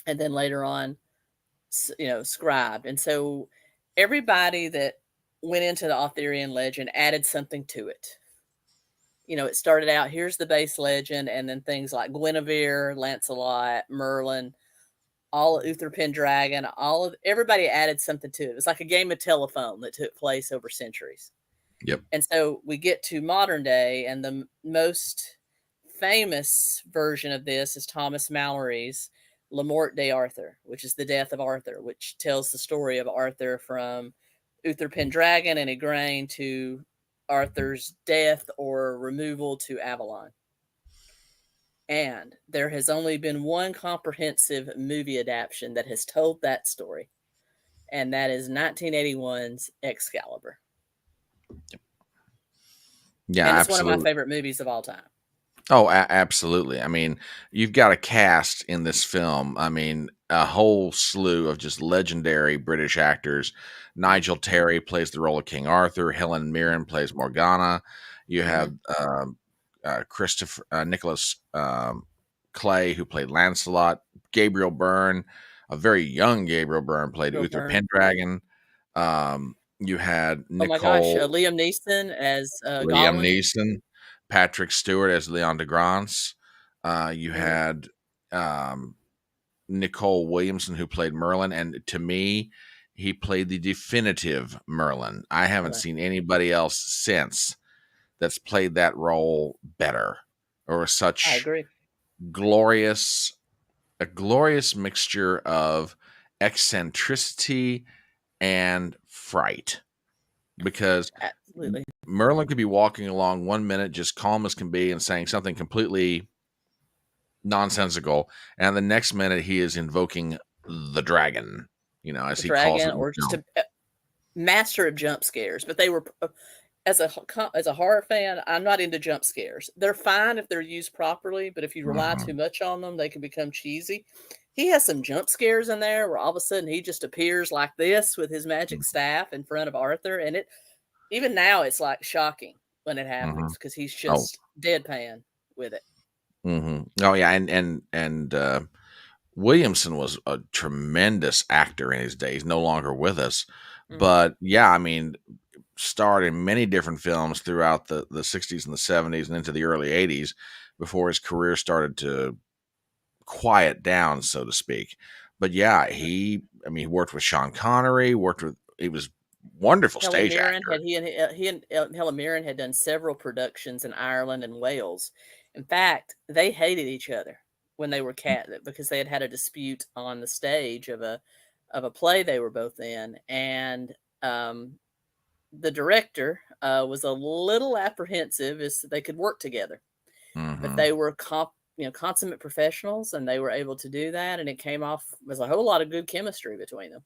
and then later on, scribed. And so everybody that went into the Arthurian legend added something to it. It started out, here's the base legend, and then things like Guinevere, Lancelot, Merlin, all of Uther Pendragon, everybody added something to it. It was like a game of telephone that took place over centuries. Yep. And so we get to modern day, and the most famous version of this is Thomas Mallory's La Mort d'Arthur, which is the death of Arthur, which tells the story of Arthur from Uther Pendragon and Igraine to Arthur's death or removal to Avalon. And there has only been one comprehensive movie adaptation that has told that story, and that is 1981's Excalibur. Yeah, and it's absolutely. one of my favorite movies of all time. Oh, absolutely. I mean, you've got a cast in this film. I mean, a whole slew of just legendary British actors. Nigel Terry plays the role of King Arthur. Helen Mirren plays Morgana. You have Nicholas Clay, who played Lancelot. Gabriel Byrne, a very young Gabriel Byrne, played Uther Pendragon. You had Liam Neeson as Liam Neeson. Patrick Stewart as Leon de Grance. You had Nicole Williamson, who played Merlin, and to me, he played the definitive Merlin. I haven't seen anybody else since that's played that role better or such glorious mixture of eccentricity and fright. Because absolutely, Merlin could be walking along one minute just calm as can be and saying something completely nonsensical, and the next minute he is invoking the dragon, as he calls it, or just a master of jump scares. But they were, as a horror fan, I'm not into jump scares. They're fine if they're used properly, but if you rely too much on them, they can become cheesy. He has some jump scares in there where all of a sudden he just appears like this with his magic staff in front of Arthur. And even now it's like shocking when it happens because he's just deadpan with it. Oh yeah. And Williamson was a tremendous actor in his day. He's no longer with us, but yeah, I mean, starred in many different films throughout the 60s and the 70s and into the early 80s before his career started to quiet down, so to speak. But yeah, he worked with Sean Connery, he was wonderful Helen stage Mirren actor. had he and Helen Mirren had done several productions in Ireland and Wales. In fact, they hated each other when they were cat because they had had a dispute on the stage of a play they were both in, and the director was a little apprehensive as they could work together, but Mm-hmm. they were consummate professionals, and they were able to do that, and it came off as a whole lot of good chemistry between them.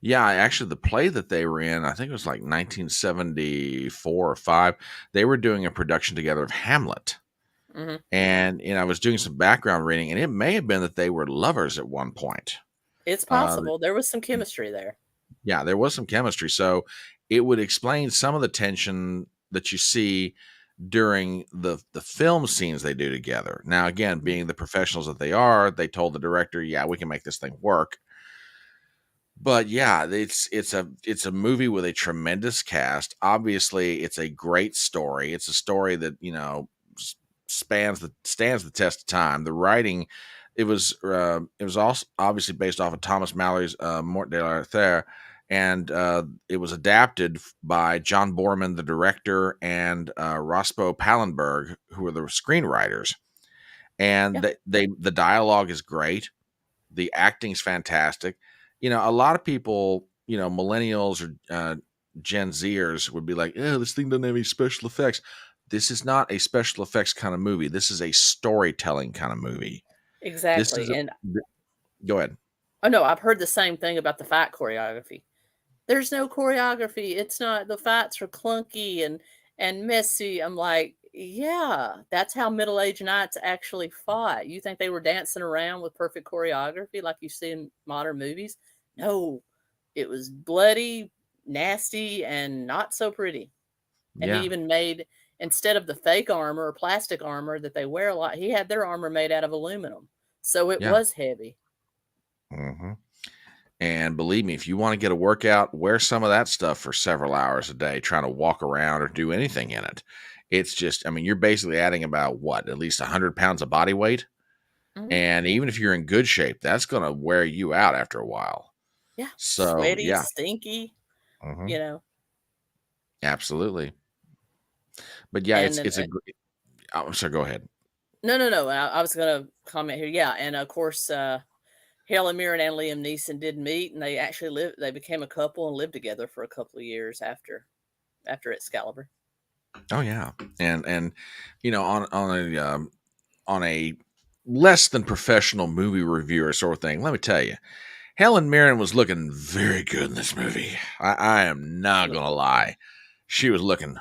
Yeah, actually, the play that they were in, I think it was like 1974 or five. They were doing a production together of Hamlet, Hmm. and I was doing some background reading, and it may have been that they were lovers at one point. It's Uh, possible there was some chemistry there. yeah, there was some chemistry, so it would explain some of the tension that you see during the film scenes they do together. Now, again, being the professionals that they are, they told the director, "Yeah, we can make this thing work." But yeah, it's a movie with a tremendous cast. Obviously, it's a great story. It's a story that stands the test of time. The writing, it was also obviously based off of Thomas Mallory's *Morte d'Arthur*, and it was adapted by John Borman, the director, and Rospo Pallenberg, who are the screenwriters. And Yeah, the dialogue is great. The acting's fantastic. A lot of people, millennials or Gen Zers would be like, "Oh, this thing doesn't have any special effects." This is not a special effects kind of movie. This is a storytelling kind of movie. This is exactly. And go ahead. oh no, I've heard the same thing about the fight choreography. There's no choreography. It's not, the fights are clunky and messy. I'm like, yeah, that's how middle-aged knights actually fought. You think they were dancing around with perfect choreography like you see in modern movies? No, it was bloody, nasty, and not so pretty. And he Yeah. even made, instead of the fake armor or plastic armor that they wear a lot, he had their armor made out of aluminum. So it Yeah. was heavy. hmm And believe me, if you want to get a workout, wear some of that stuff for several hours a day, trying to walk around or do anything in it. It's just, I mean, you're basically adding about what, at least 100 pounds of body weight. Mhm. And even if you're in good shape, that's going to wear you out after a while. Yeah, So, sweaty, yeah. stinky, hmm you know. Absolutely. But yeah, And it's a great. I'm sorry. Go ahead. no, no, no. I was gonna comment here. Yeah, and of course, Helen Mirren and Liam Neeson did meet, and they actually lived. They became a couple and lived together for a couple of years after Excalibur. Oh yeah, and on a less than professional movie reviewer sort of thing. Let me tell you, Helen Mirren was looking very good in this movie. I am not gonna lie, she was looking,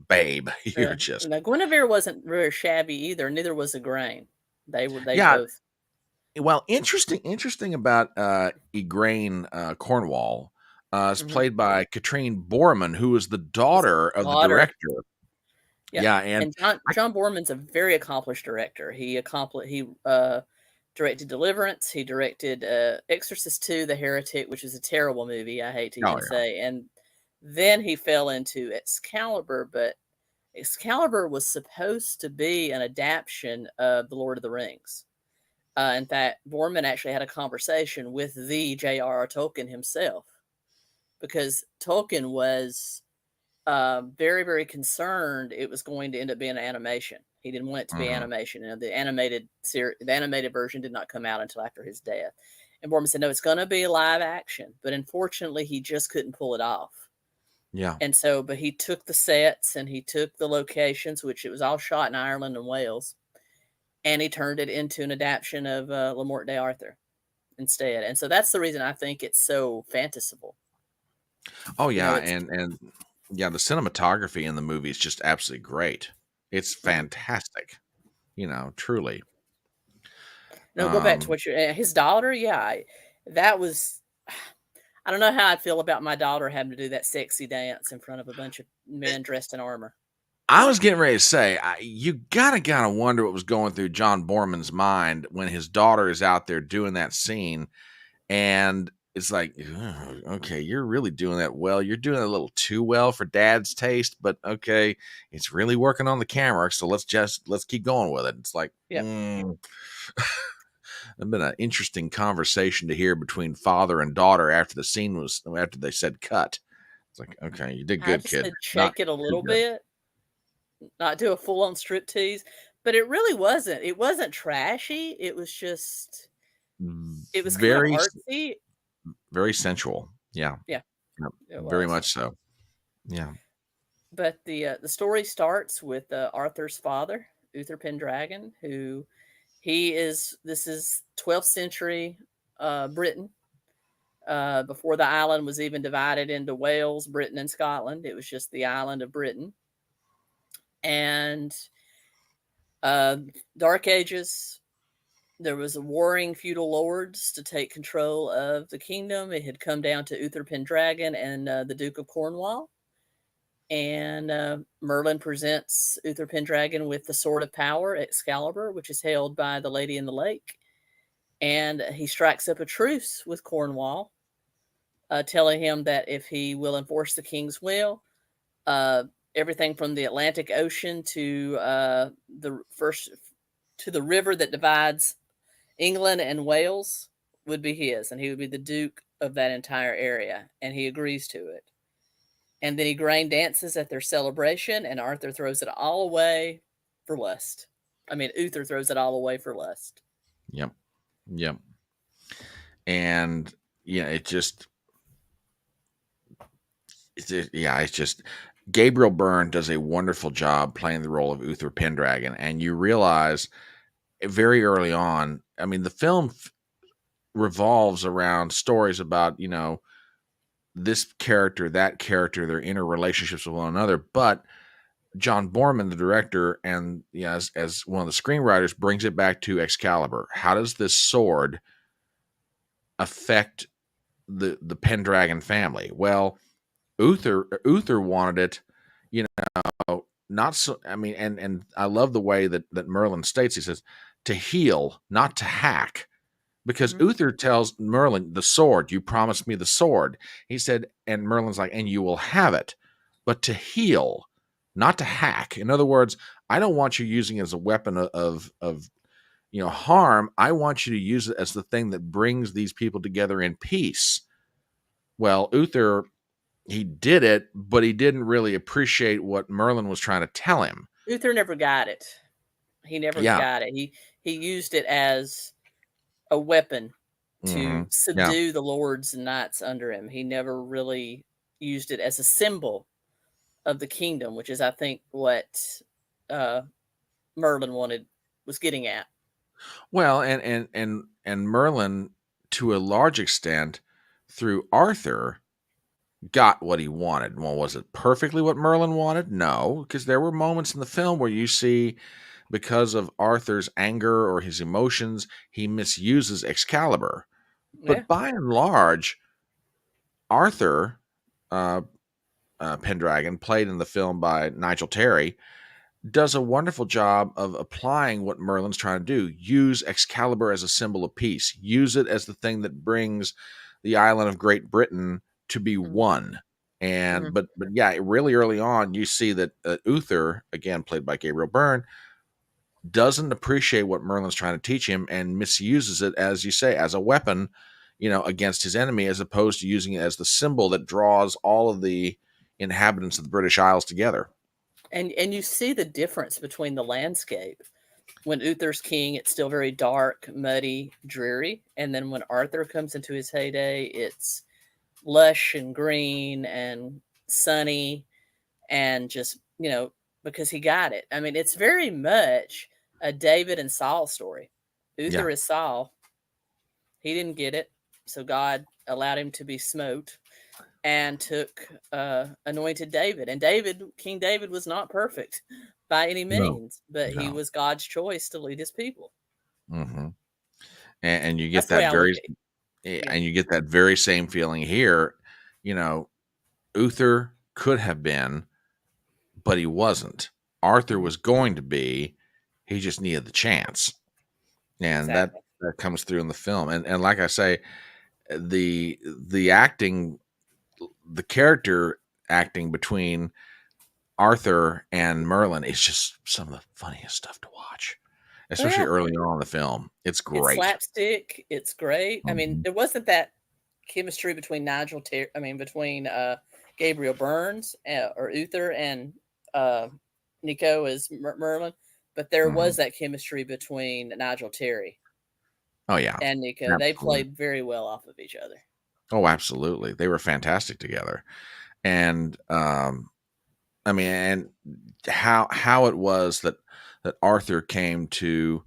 babe. You're just Now Guinevere wasn't very shabby either. Neither was Igraine. They yeah. both. Well, interesting about Igraine Cornwall. Is Mhm. played by Katrine Borman, who is the Was a daughter of the daughter. director. Yeah, Yeah, and and John I, John Borman's a very accomplished director. He directed Deliverance. He directed Exorcist II: The Heretic, which is a terrible movie. I hate to oh even yeah, say. And then he fell into Excalibur, but Excalibur was supposed to be an adaptation of The Lord of the Rings. In fact, Borman actually had a conversation with the J.R.R. Tolkien himself, because Tolkien was very, very concerned it was going to end up being an animation. He didn't want it to be hmm animation. The animated version did not come out until after his death. And Borman said, "No, it's going to be live action." But unfortunately, he just couldn't pull it off. yeah, And so, but he took the sets and he took the locations, which it was all shot in Ireland and Wales, and he turned it into an adaptation of *Le Morte d'Arthur* instead. And so that's the reason I think it's so fantastical. oh You know, yeah, it's and yeah, the cinematography in the movie is just absolutely great. It's mhm. fantastic, truly. No, go back to Um, what you his daughter. Yeah, that was. I don't know how I'd feel about my daughter having to do that sexy dance in front of a bunch of men dressed in armor. I was getting ready to say, you gotta kind of wonder what was going through John Borman's mind when his daughter is out there doing that scene, and it's like, "Ugh, okay, you're really doing that well. You're doing it a little too well for Dad's taste, but okay, it's really working on the camera. So let's keep going with it." It's like, Yeah, an interesting conversation to hear between father and daughter after they said cut. It's like, okay, you did I good, just kid. said Not shake it a too little good. bit, not do a full on striptease, but it really wasn't. It wasn't trashy. It was just, it was kind of Very, artsy. very sensual. Yeah. Yeah, Yep, it very was. much so. Yeah. But the story starts with Arthur's father, Uther Pendragon, who this is 12th century Britain. Before the island was even divided into Wales, Britain, and Scotland, it was just the island of Britain. And Dark Ages, there was a warring feudal lords to take control of the kingdom. It had come down to Uther Pendragon and the Duke of Cornwall. And Merlin presents Uther Pendragon with the Sword of Power, Excalibur, which is held by the Lady in the Lake. And he strikes up a truce with Cornwall, telling him that if he will enforce the king's will, everything from the Atlantic Ocean to the river that divides England and Wales would be his, and he would be the Duke of that entire area. And he agrees to it. And then Igraine dances at their celebration, and Arthur throws it all away for lust. I mean, Uther throws it all away for lust. Yep. Yep. And yeah, it's just Gabriel Byrne does a wonderful job playing the role of Uther Pendragon, and you realize very early on. I mean, the film revolves around stories about this character, that character, their inner relationships with one another, but John Borman, the director, and as one of the screenwriters, brings it back to Excalibur. How does this sword affect the Pendragon family? Well, Uther wanted it, not so. I mean, and I love the way that Merlin states. He says to heal, not to hack, because Uther tells Merlin, the sword. You promised me the sword. He said, and Merlin's like, and you will have it, but to heal, not to hack. In other words, I don't want you using it as a weapon of harm. I want you to use it as the thing that brings these people together in peace. Well, Uther, he did it, but he didn't really appreciate what Merlin was trying to tell him. Uther never got it. He never got it. He used it as a weapon to subdue the lords and knights under him. He never really used it as a symbol of the kingdom, which is, I think, what Merlin was getting at. Well, and Merlin, to a large extent, through Arthur, got what he wanted. Well, was it perfectly what Merlin wanted? No, because there were moments in the film where you see, because of Arthur's anger or his emotions, he misuses Excalibur. But by and large, Arthur Pendragon, played in the film by Nigel Terry, does a wonderful job of applying what Merlin's trying to do. Use Excalibur as a symbol of peace. Use it as the thing that brings the island of Great Britain to be one. And but yeah, really early on, you see that Uther, again played by Gabriel Byrne, doesn't appreciate what Merlin's trying to teach him and misuses it, as you say, as a weapon, against his enemy, as opposed to using it as the symbol that draws all of the inhabitants of the British Isles together. And you see the difference between the landscape. When Uther's king, it's still very dark, muddy, dreary. And then when Arthur comes into his heyday, it's lush and green and sunny and just, because he got it. I mean, it's very much a David and Saul story. Uther is Saul. He didn't get it, so God allowed him to be smote and took anointed David. And King David was not perfect by any means, but he was God's choice to lead his people. And you get that and you get that very same feeling here. Uther could have been, but he wasn't. Arthur was going to be. He just needed the chance, and that comes through in the film. And like I say, the acting, the character acting between Arthur and Merlin is just some of the funniest stuff to watch. Oh especially yeah, early on in the film. It's it's great. slapstick. It's great. I mean, Mhm. there wasn't that chemistry between between Gabriel Burns or Uther and Nico as Merlin, but there Mhm. was that chemistry between Nigel Terry Oh, yeah. and Nico. They Absolutely. played very well off of each other. Oh, absolutely. They were fantastic together. And, I mean, and how it was that Arthur came to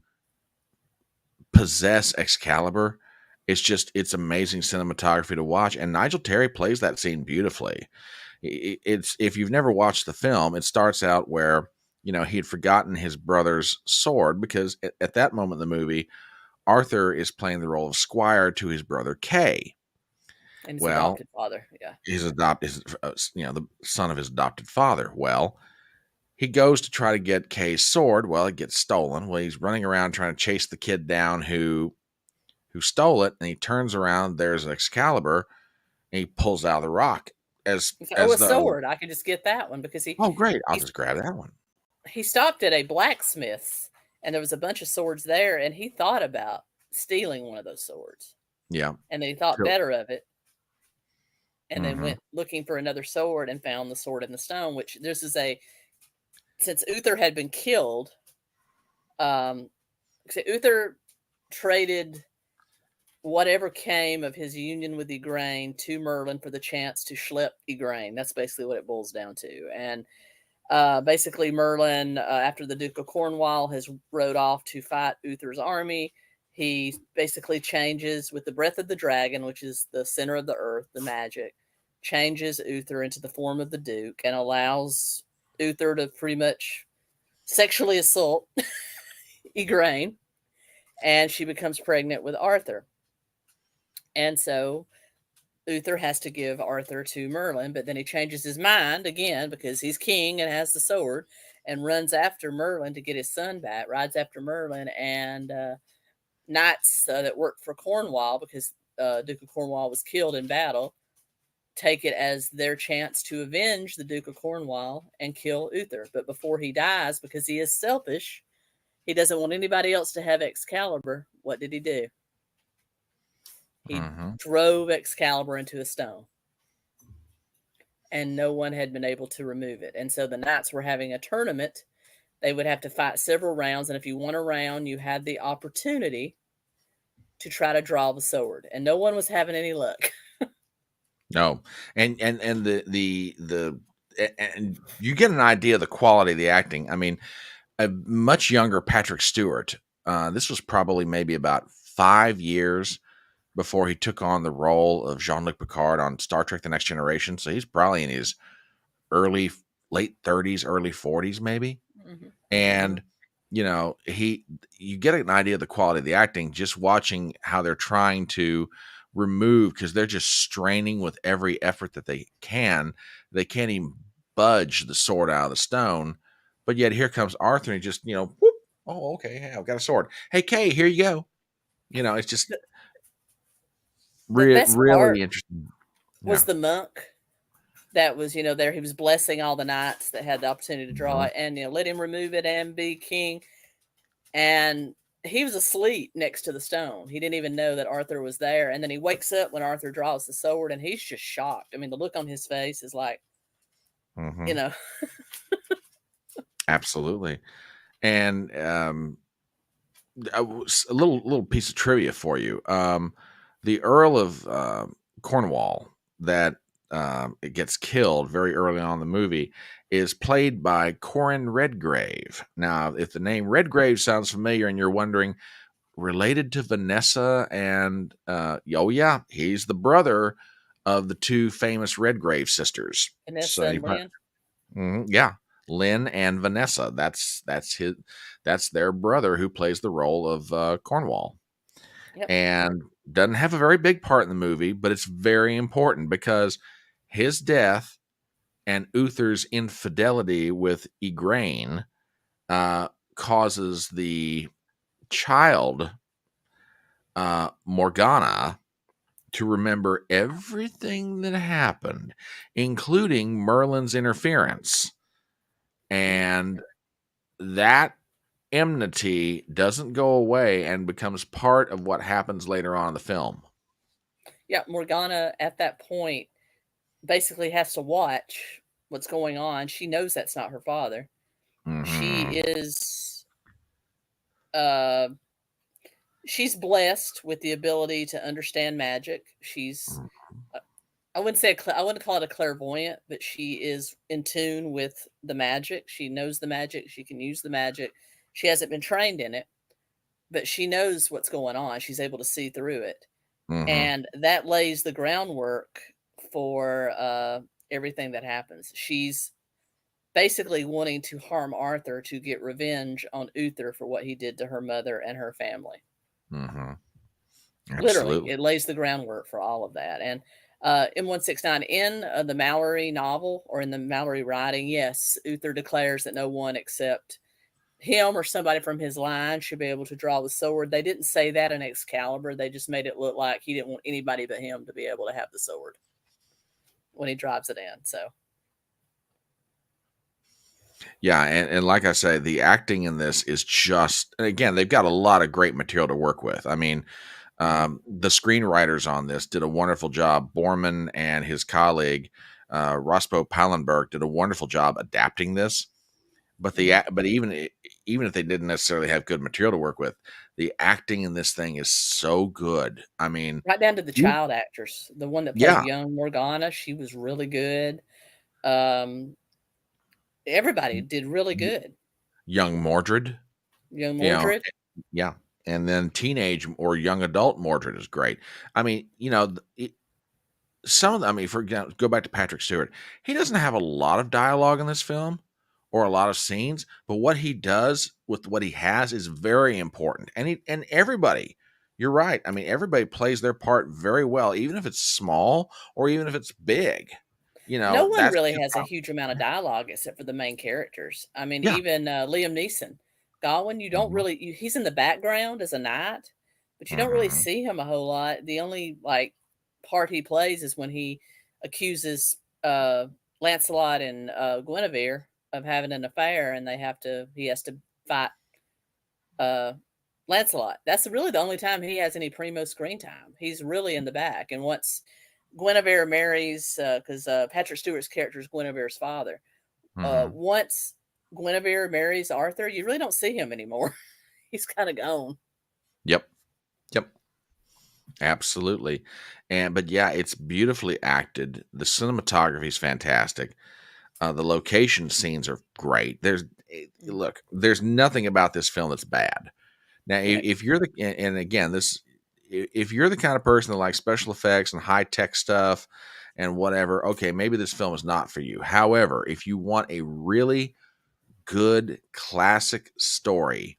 possess Excalibur, it's amazing cinematography to watch, and Nigel Terry plays that scene beautifully. It's if you've never watched the film, it starts out where, he had forgotten his brother's sword because at that moment in the movie, Arthur is playing the role of squire to his brother Kay. And his Well, adopted father. Yeah. the son of his adopted father. Well, he goes to try to get Kay's sword. Well, it gets stolen. Well, he's running around trying to chase the kid down who stole it, and he turns around. There's an Excalibur, and he pulls out of the rock He said, "Oh, as a though, sword! I can just get that one," because oh, great, I'll he just grab that one. he stopped at a blacksmith's, and there was a bunch of swords there, and he thought about stealing one of those swords, Yeah. and then he thought Till- better of it, and then mhm. went looking for another sword and found the sword in the stone. Which this is a since Uther had been killed. Um, so Uther traded whatever came of his union with Igraine to Merlin for the chance to schlep Igraine. That's basically what it boils down to. And basically, Merlin, after the Duke of Cornwall has rode off to fight Uther's army, he basically changes with the breath of the dragon, which is the center of the earth, the magic, changes Uther into the form of the Duke and allows Uther to pretty much sexually assault Igraine, and she becomes pregnant with Arthur. And so Uther has to give Arthur to Merlin, but then he changes his mind again because he's king and has the sword and runs after Merlin to get his son back, rides after Merlin, and knights that work for Cornwall, because Duke of Cornwall was killed in battle, take it as their chance to avenge the Duke of Cornwall and kill Uther. But before he dies, because he is selfish, he doesn't want anybody else to have Excalibur. What did he do? He Mhm. drove Excalibur into a stone, and no one had been able to remove it. And so the knights were having a tournament. They would have to fight several rounds, and if you won a round, you had the opportunity to try to draw the sword. And no one was having any luck. No, and and you get an idea of the quality of the acting. I mean, a much younger Patrick Stewart. This was probably maybe about 5 years before he took on the role of Jean-Luc Picard on Star Trek: The Next Generation. So he's probably in his early late 30s, early 40s, maybe. Mm-hmm. And you get an idea of the quality of the acting just watching how they're trying to remove, because they're just straining with every effort that they can. They can't even budge the sword out of the stone, but yet here comes Arthur and he just whoop, oh, okay, hey, I've got a sword, hey Kay, here you go. It's just The best really part interesting. was Yeah. the monk that was, there. He was blessing all the knights that had the opportunity to draw Mhm. it, and let him remove it and be king. And he was asleep next to the stone. He didn't even know that Arthur was there. And then he wakes up when Arthur draws the sword, and he's just shocked. I mean, the look on his face is like, you Mhm. know, Absolutely. And a little piece of trivia for you. The Earl of Cornwall that it gets killed very early on in the movie is played by Corin Redgrave. Now, if the name Redgrave sounds familiar and you're wondering, related to Vanessa and oh yeah, he's the brother of the two famous Redgrave sisters. Vanessa So and Lynn. yeah, Lynn and Vanessa. That's their brother who plays the role of Cornwall, Yep. and doesn't have a very big part in the movie, but it's very important because his death and Uther's infidelity with Igraine causes the child Morgana to remember everything that happened, including Merlin's interference. Mm-hmm. And that enmity doesn't go away and becomes part of what happens later on in the film. Yeah, Morgana at that point basically has to watch what's going on. She knows that's not her father. She Mm-hmm. is uh she's blessed with the ability to understand magic. She's I wouldn't say I wouldn't call it a clairvoyant, but she is in tune with the magic. She knows the magic. She can use the magic. She hasn't been trained in it, but she knows what's going on. She's able to see through it, Mm-hmm. and that lays the groundwork for everything that happens. She's basically wanting to harm Arthur to get revenge on Uther for what he did to her mother and her family. Mm-hmm. Literally, Absolutely. it lays the groundwork for all of that. And M169 in the Mallory novel or in the Mallory writing, yes, Uther declares that no one except him or somebody from his line should be able to draw the sword. They didn't say that in Excalibur. They just made it look like he didn't want anybody but him to be able to have the sword when he drives it in. So Yeah, and like I say, the acting in this is just, and again, they've got a lot of great material to work with. I mean, the screenwriters on this did a wonderful job. Borman and his colleague 𝗏𝗏𝗪𝗏 did a wonderful job adapting this. But mhm. but even if they didn't necessarily have good material to work with, the acting in this thing is so good. I mean, Right down to the child actress, the one that played yeah, young Morgana, she was really good. Um, everybody did really y- good. young Mordred, Young you know, Mordred. yeah, and then teenage or young adult Mordred is great. I mean, some of them, I mean, for example, go back to Patrick Stewart. He doesn't have a lot of dialogue in this film or a lot of scenes, but what he does with what he has is very important. And everybody, you're right. I mean, everybody plays their part very well, even if it's small or even if it's big. No one That's really just has a how, huge amount of dialogue except for the main characters. I mean, yeah. even Liam Neeson, Godwin, you don't Hmm. really he's in the background as a knight, but you don't really Hmm. see him a whole lot. The only like part he plays is when he accuses Lancelot and Guinevere of having an affair, and he has to fight uh, Lancelot. That's really the only time he has any primo screen time. He's really in the back, and once Guinevere marries, because Patrick Stewart's character is Guinevere's father. Hmm. Once Guinevere marries Arthur, you really don't see him anymore. He's kind of gone. Yep. Yep. Absolutely. But yeah, it's beautifully acted. The cinematography is fantastic. The location scenes are great. Mm. Look, there's nothing about this film that's bad. Now, Right. if you're and again, if you're the kind of person that likes special effects and high tech stuff and whatever, okay, maybe this film is not for you. However, if you want a really good classic story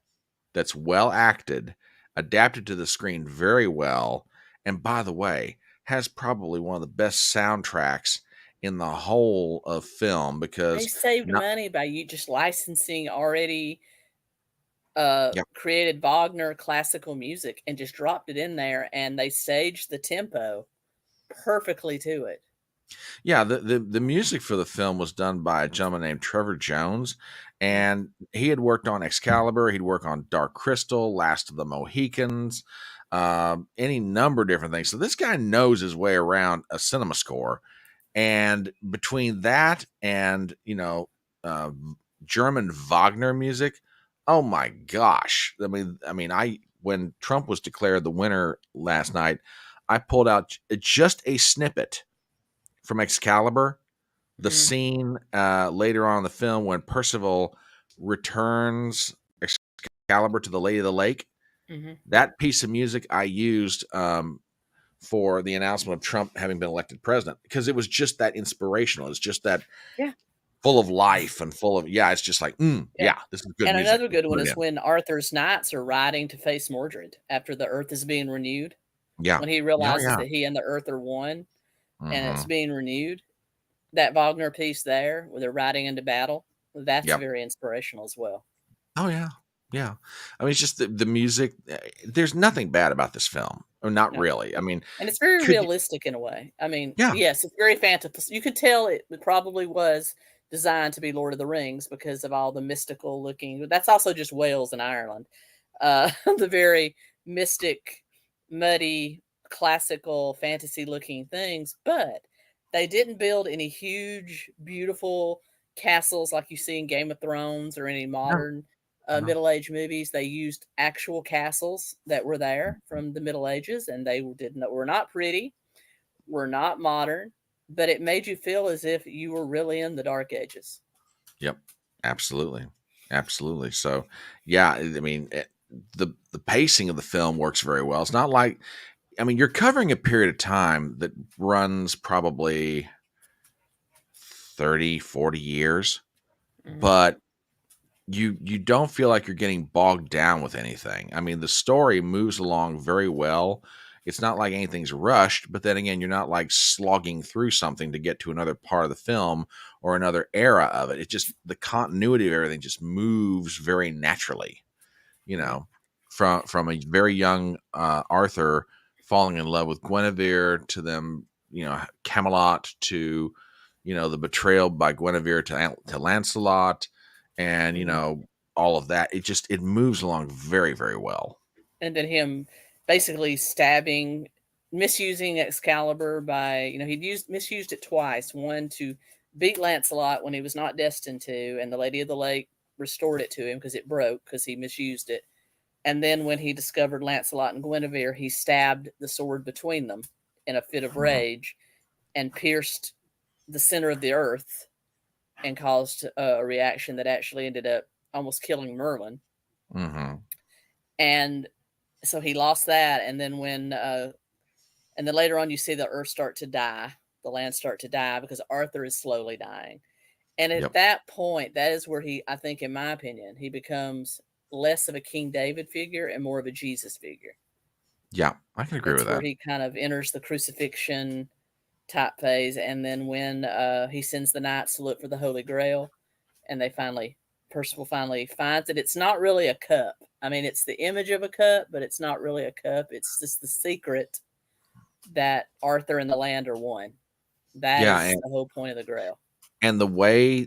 that's well acted, adapted to the screen very well, and by the way, has probably one of the best soundtracks in the whole of film They because saved not money by you just licensing already yeah. created Wagner classical music and just dropped it in there, and they staged the tempo perfectly to it. Yeah, the music for the film was done by a gentleman named Trevor Jones, Mm. and he had worked on Excalibur. He'd worked on Dark Crystal, Last of the Mohicans, any number of different things. So this guy knows his way around a cinema score. And between that and uh, German Wagner music, oh my gosh! I when Trump was declared the winner last night, I pulled out just a snippet from Excalibur, the Mm. scene later on in the film when Percival returns Excalibur to the Lady of the Lake. Hmm. That piece of music I used for the announcement of Trump having been elected president because it was just that inspirational. It's just that Yeah, full of life and full of yeah. It's just like yeah. yeah, this is good And music. another Let's good one put it is in. when Arthur's knights are riding to face Mordred after the Earth is being renewed. Yeah. When he Oh realizes yeah. that he and the Earth are one and it's Hmm. being renewed, that Wagner piece there, where they're riding into battle, that's Yep. very inspirational as well. Oh yeah. Yeah. I mean, it's just the music. There's nothing bad about this film. Or not No. really. I mean, And it's very could you? realistic in a way. I mean, Yeah. yes, it's very fantasy. You could tell it probably was designed to be Lord of the Rings because of all the mystical looking. That's also just Wales and Ireland. The very mystic, muddy, classical fantasy looking things, but they didn't build any huge, beautiful castles like you see in Game of Thrones or any No, modern no. Middle Age movies. They used actual castles that were there from the Middle Ages, and they were not pretty, were not modern, but it made you feel as if you were really in the Dark Ages. Yep, absolutely, absolutely. So, yeah, I mean, the pacing of the film works very well. It's not like, I mean, you're covering a period of time that runs probably 30, 40 years, Mm-hmm. but you don't feel like you're getting bogged down with anything. I mean, the story moves along very well. It's not like anything's rushed, but then again, you're not like slogging through something to get to another part of the film or another era of it. It just, the continuity of everything just moves very naturally, you Mm-hmm. know, from a very young Arthur falling in love with Guinevere to them, Camelot to, the betrayal by Guinevere to Lancelot, and Mm-hmm. all of that. It moves along very, very well. And then him basically stabbing, misusing Excalibur by, he'd misused it twice. One to beat Lancelot when he was not destined to, and the Lady of the Lake restored it to him because it broke because he misused it. And then when he discovered Lancelot and Guinevere, he stabbed the sword between them in a fit of Mhm. rage and pierced the center of the earth and caused a reaction that actually ended up almost killing Merlin. Mhm. And so he lost that. And then and then later on, you see the earth start to die, the land start to die because Arthur is slowly dying. And at Yep. that point, that is where I think, in my opinion, he becomes less of a King David figure and more of a Jesus figure. Yeah, I can agree with That's where that. he kind of enters the crucifixion type phase. And then when he sends the knights to look for the Holy Grail, and Percival finally finds it. It's not really a cup. I mean, it's the image of a cup, but it's not really a cup. It's just the secret that Arthur and the land are one. That Yeah, is the whole point of the Grail. and the way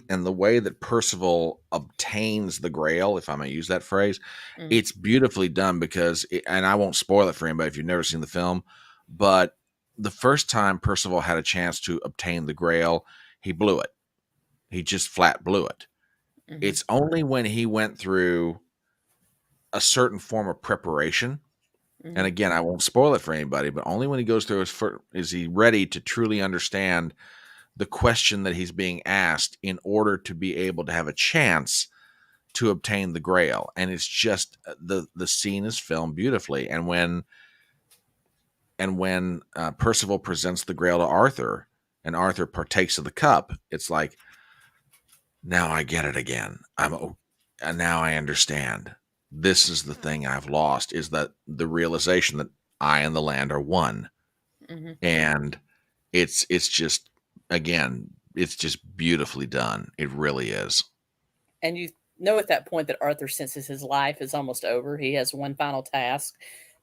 that Percival obtains the Grail, if I may use that phrase, Mm-hmm. it's beautifully done because, and I won't spoil it for anybody if you've never seen the film, but the first time Percival had a chance to obtain the Grail, he blew it. He just flat blew it. Mm-hmm. It's only when he went through a certain form of preparation, and Mm-hmm. again, I won't spoil it for anybody, but only when he goes through is he ready to truly understand the question that he's being asked in order to be able to have a chance to obtain the Grail. And it's just the scene is filmed beautifully. And when Percival presents the Grail to Arthur, and Arthur partakes of the cup, it's like, now I get it again. And now I understand. This is the thing I've lost, is that the realization that I and the land are one. Mm-hmm. And it's just, again, it's just beautifully done. It really is. And you know at that point that Arthur senses his life is almost over. He has one final task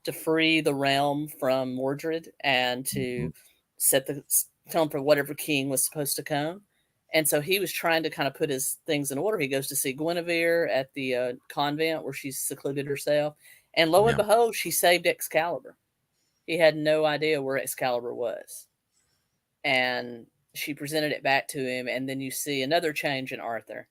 to free the realm from Mordred and to Mhm. set the tone for whatever king was supposed to come. And so he was trying to kind of put his things in order. He goes to see Guinevere at the convent where she's secluded herself. And lo and Yeah. behold, she saved Excalibur. He had no idea where Excalibur was. And she presented it back to him. And then you see another change in Arthur.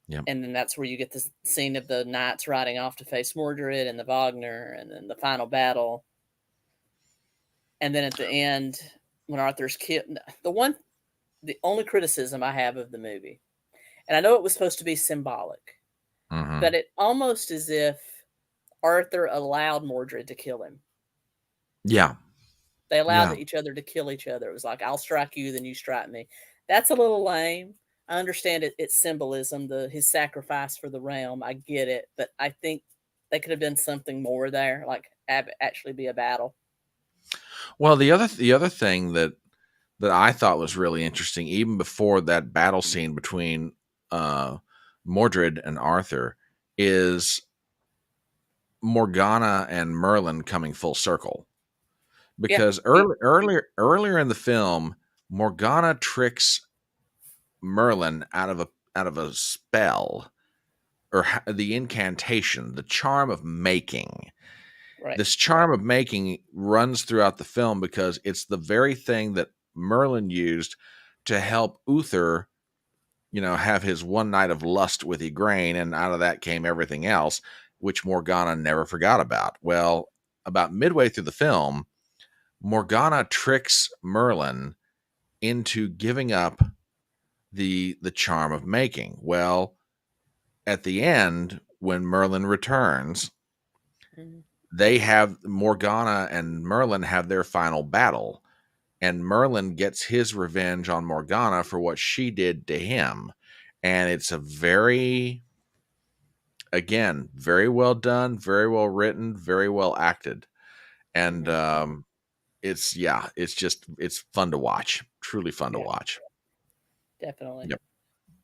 Yeah. And then that's where you get the scene of the knights riding off to face Mordred and the Wagner and then the final battle. And then at the end, when Arthur's killed, the only criticism I have of the movie, and I know it was supposed to be symbolic, Hmm. but it almost as if Arthur allowed Mordred to kill him. Yeah. They allowed Yeah. each other to kill each other. It was like, I'll strike you, then you strike me. That's a little lame. I understand its symbolism, his sacrifice for the realm. I get it, but I think they could have done something more there, like actually be a battle. Well, the other thing that I thought was really interesting, even before that battle scene between uh, Mordred and Arthur, is Morgana and Merlin coming full circle. Yeah, Because earlier in the film, Morgana tricks Merlin out of a spell, or the incantation, the charm of making. Right. This charm of making runs throughout the film because it's the very thing that Merlin used to help Uther, have his one night of lust with Igraine, and out of that came everything else, which Morgana never forgot about. Well, about midway through the film, Morgana tricks Merlin into giving up the charm of making. Well, at the end, when Merlin returns, they have Morgana and Merlin have their final battle, and Merlin gets his revenge on Morgana for what she did to him. And it's a very well done, very well written, very well acted. And it's fun to watch. Truly fun to watch. Definitely. Yep.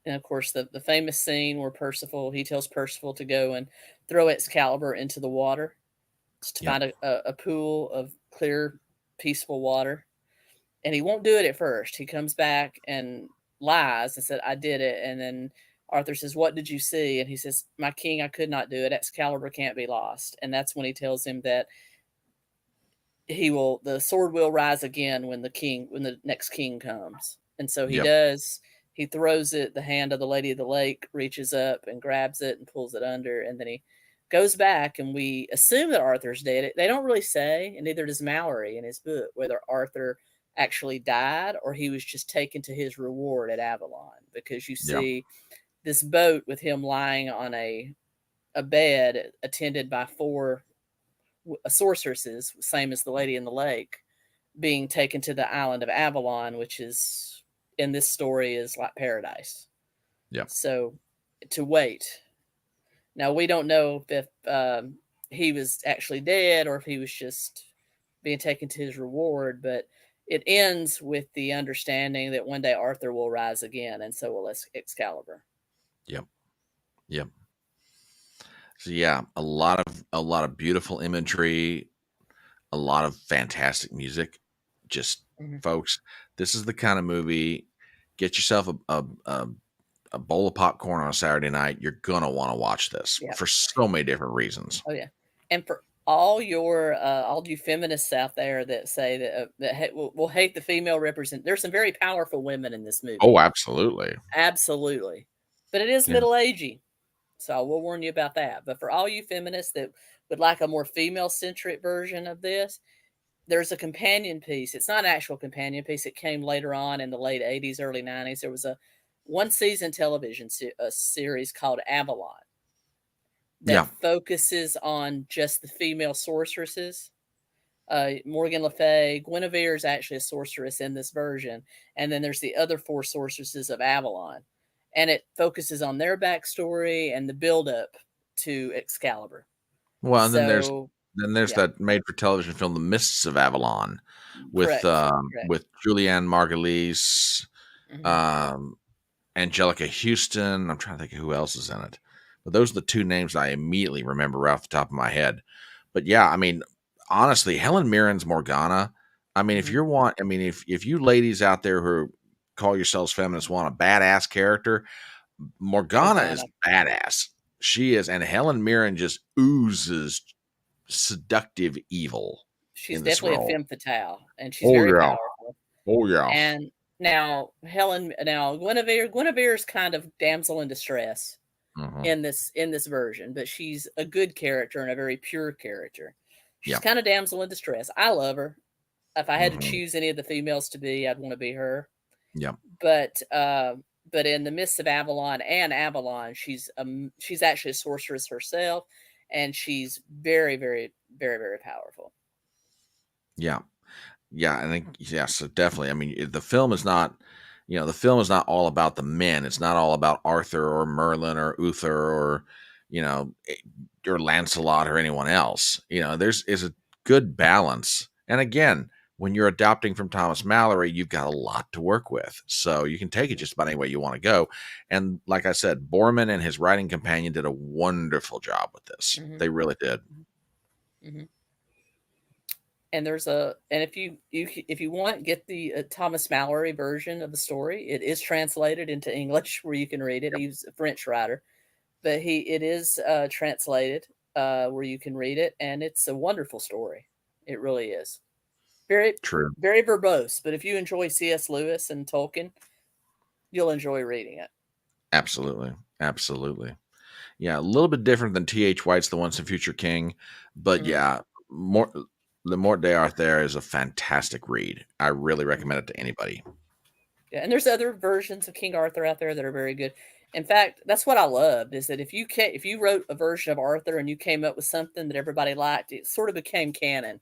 And of course, the famous scene where he tells Percival to go and throw Excalibur into the water to find a pool of clear, peaceful water. And he won't do it at first. He comes back and lies and said, "I did it." And then Arthur says, "What did you see?" And he says, "My king, I could not do it. Excalibur can't be lost." And that's when he tells him that the sword will rise again when the next king comes. And so he does. He throws it. The hand of the Lady of the Lake reaches up and grabs it and pulls it under. And then he goes back, and we assume that Arthur's dead. They don't really say, and neither does Mallory in his book, whether Arthur actually died or he was just taken to his reward at Avalon, because you see this boat with him lying on a bed attended by 4 sorceresses, same as the Lady in the Lake, being taken to the island of Avalon, which is in this story is like paradise. So to wait. Now we don't know if he was actually dead or if he was just being taken to his reward, but it ends with the understanding that one day Arthur will rise again, and so will Excalibur. Yep. So a lot of beautiful imagery, a lot of fantastic music. Just folks, this is the kind of movie. Get yourself a bowl of popcorn on a Saturday night. You're gonna want to watch this for so many different reasons. Oh yeah, and for all you feminists out there that say that will hate the female there's some very powerful women in this movie. Oh, absolutely, but it is middle-agey, so I will warn you about that. But for all you feminists that would like a more female-centric version of this, there's a companion piece. It's not an actual companion piece. It came later on in the late 80s, early 90s. There was a one-season television series called Avalon that focuses on just the female sorceresses. Morgan Le Fay, Guinevere is actually a sorceress in this version. And then there's the other 4 sorceresses of Avalon. And it focuses on their backstory and the buildup to Excalibur. Well, and then there's that made-for-television film, The Mists of Avalon, with Julianne Margulies, Angelica Houston. I'm trying to think of who else is in it. But those are the 2 names I immediately remember right off the top of my head. But I mean, honestly, Helen Mirren's Morgana. I mean, if you ladies out there who call yourselves feminists want a badass character, Morgana is badass. She is, and Helen Mirren just oozes seductive evil. She's definitely a femme fatale, and she's very powerful. Oh yeah. And now Guinevere's kind of damsel in distress in this version, but she's a good character and a very pure character. She's kind of damsel in distress. I love her. If I had to choose any of the females to be, I'd want to be her. But in the Mists of Avalon and Avalon, she's actually a sorceress herself, and she's very, very, very, very powerful. I think so definitely. I mean, the film is not all about the men. It's not all about Arthur or Merlin or Uther or or Lancelot or anyone else. There's a good balance. And again, when you're adopting from Thomas Mallory, you've got a lot to work with. So you can take it just about any way you want to go. And like I said, Borman and his writing companion did a wonderful job with this. They really did. And there's a and if you want, get the Thomas Mallory version of the story. It is translated into English where you can read it. Yep. He's a French writer, but it is translated where you can read it, and it's a wonderful story. It really is very True. very verbose. But if you enjoy C.S. Lewis and Tolkien, you'll enjoy reading it. Absolutely. Absolutely. Yeah, a little bit different than T.H. White's The Once and Future King, but Mm-hmm. yeah, more Le Morte d'Arthur is a fantastic read. I really recommend it to anybody. Yeah, and there's other versions of King Arthur out there that are very good. In fact, that's what I loved is that if you wrote a version of Arthur and you came up with something that everybody liked, it sort of became canon.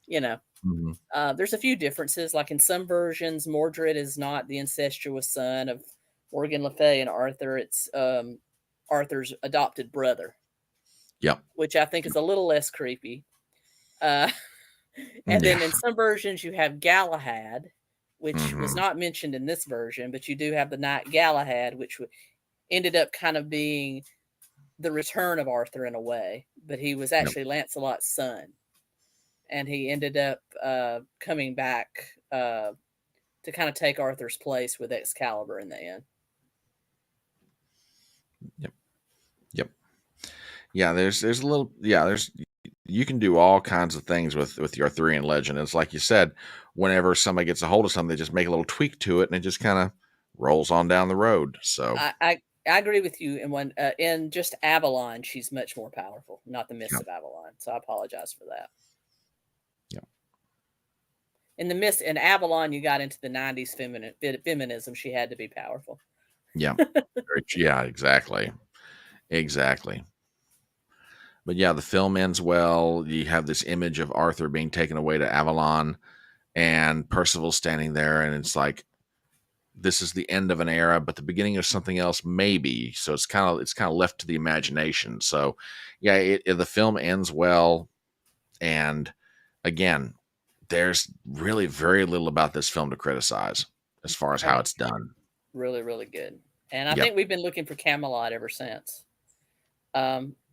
You know, Mm-hmm. there's a few differences. Like in some versions, Mordred is not the incestuous son of Morgan Le Fay and Arthur. It's Arthur's adopted brother, Yep. which I think is a little less creepy. Uh, and then Yeah. in some versions, you have Galahad, which was Mm-hmm. not mentioned in this version, but you do have the knight Galahad, which ended up kind of being the return of Arthur in a way, but he was Yep. actually Lancelot's son, and he ended up coming back to kind of take Arthur's place with Excalibur in the end. Yep. Yep. Yeah, there's a little there's you can do all kinds of things with the Arthurian legend. It's like you said, whenever somebody gets a hold of something, they just make a little tweak to it and it just kind of rolls on down the road. So I agree with you. In just Avalon, she's much more powerful, not the Mists yeah. of Avalon. So I apologize for that. Yeah. In the Mist in Avalon, you got into the '90s feminism. She had to be powerful. Yeah. Yeah, exactly. Exactly. But yeah, the film ends well. You have this image of Arthur being taken away to Avalon and Percival standing there, and it's like this is the end of an era, but the beginning of something else, maybe. So it's kind of left to the imagination. So yeah, the film ends well, and again, there's really very little about this film to criticize as far as how it's done. Really, really good. And I Yep. think we've been looking for Camelot ever since.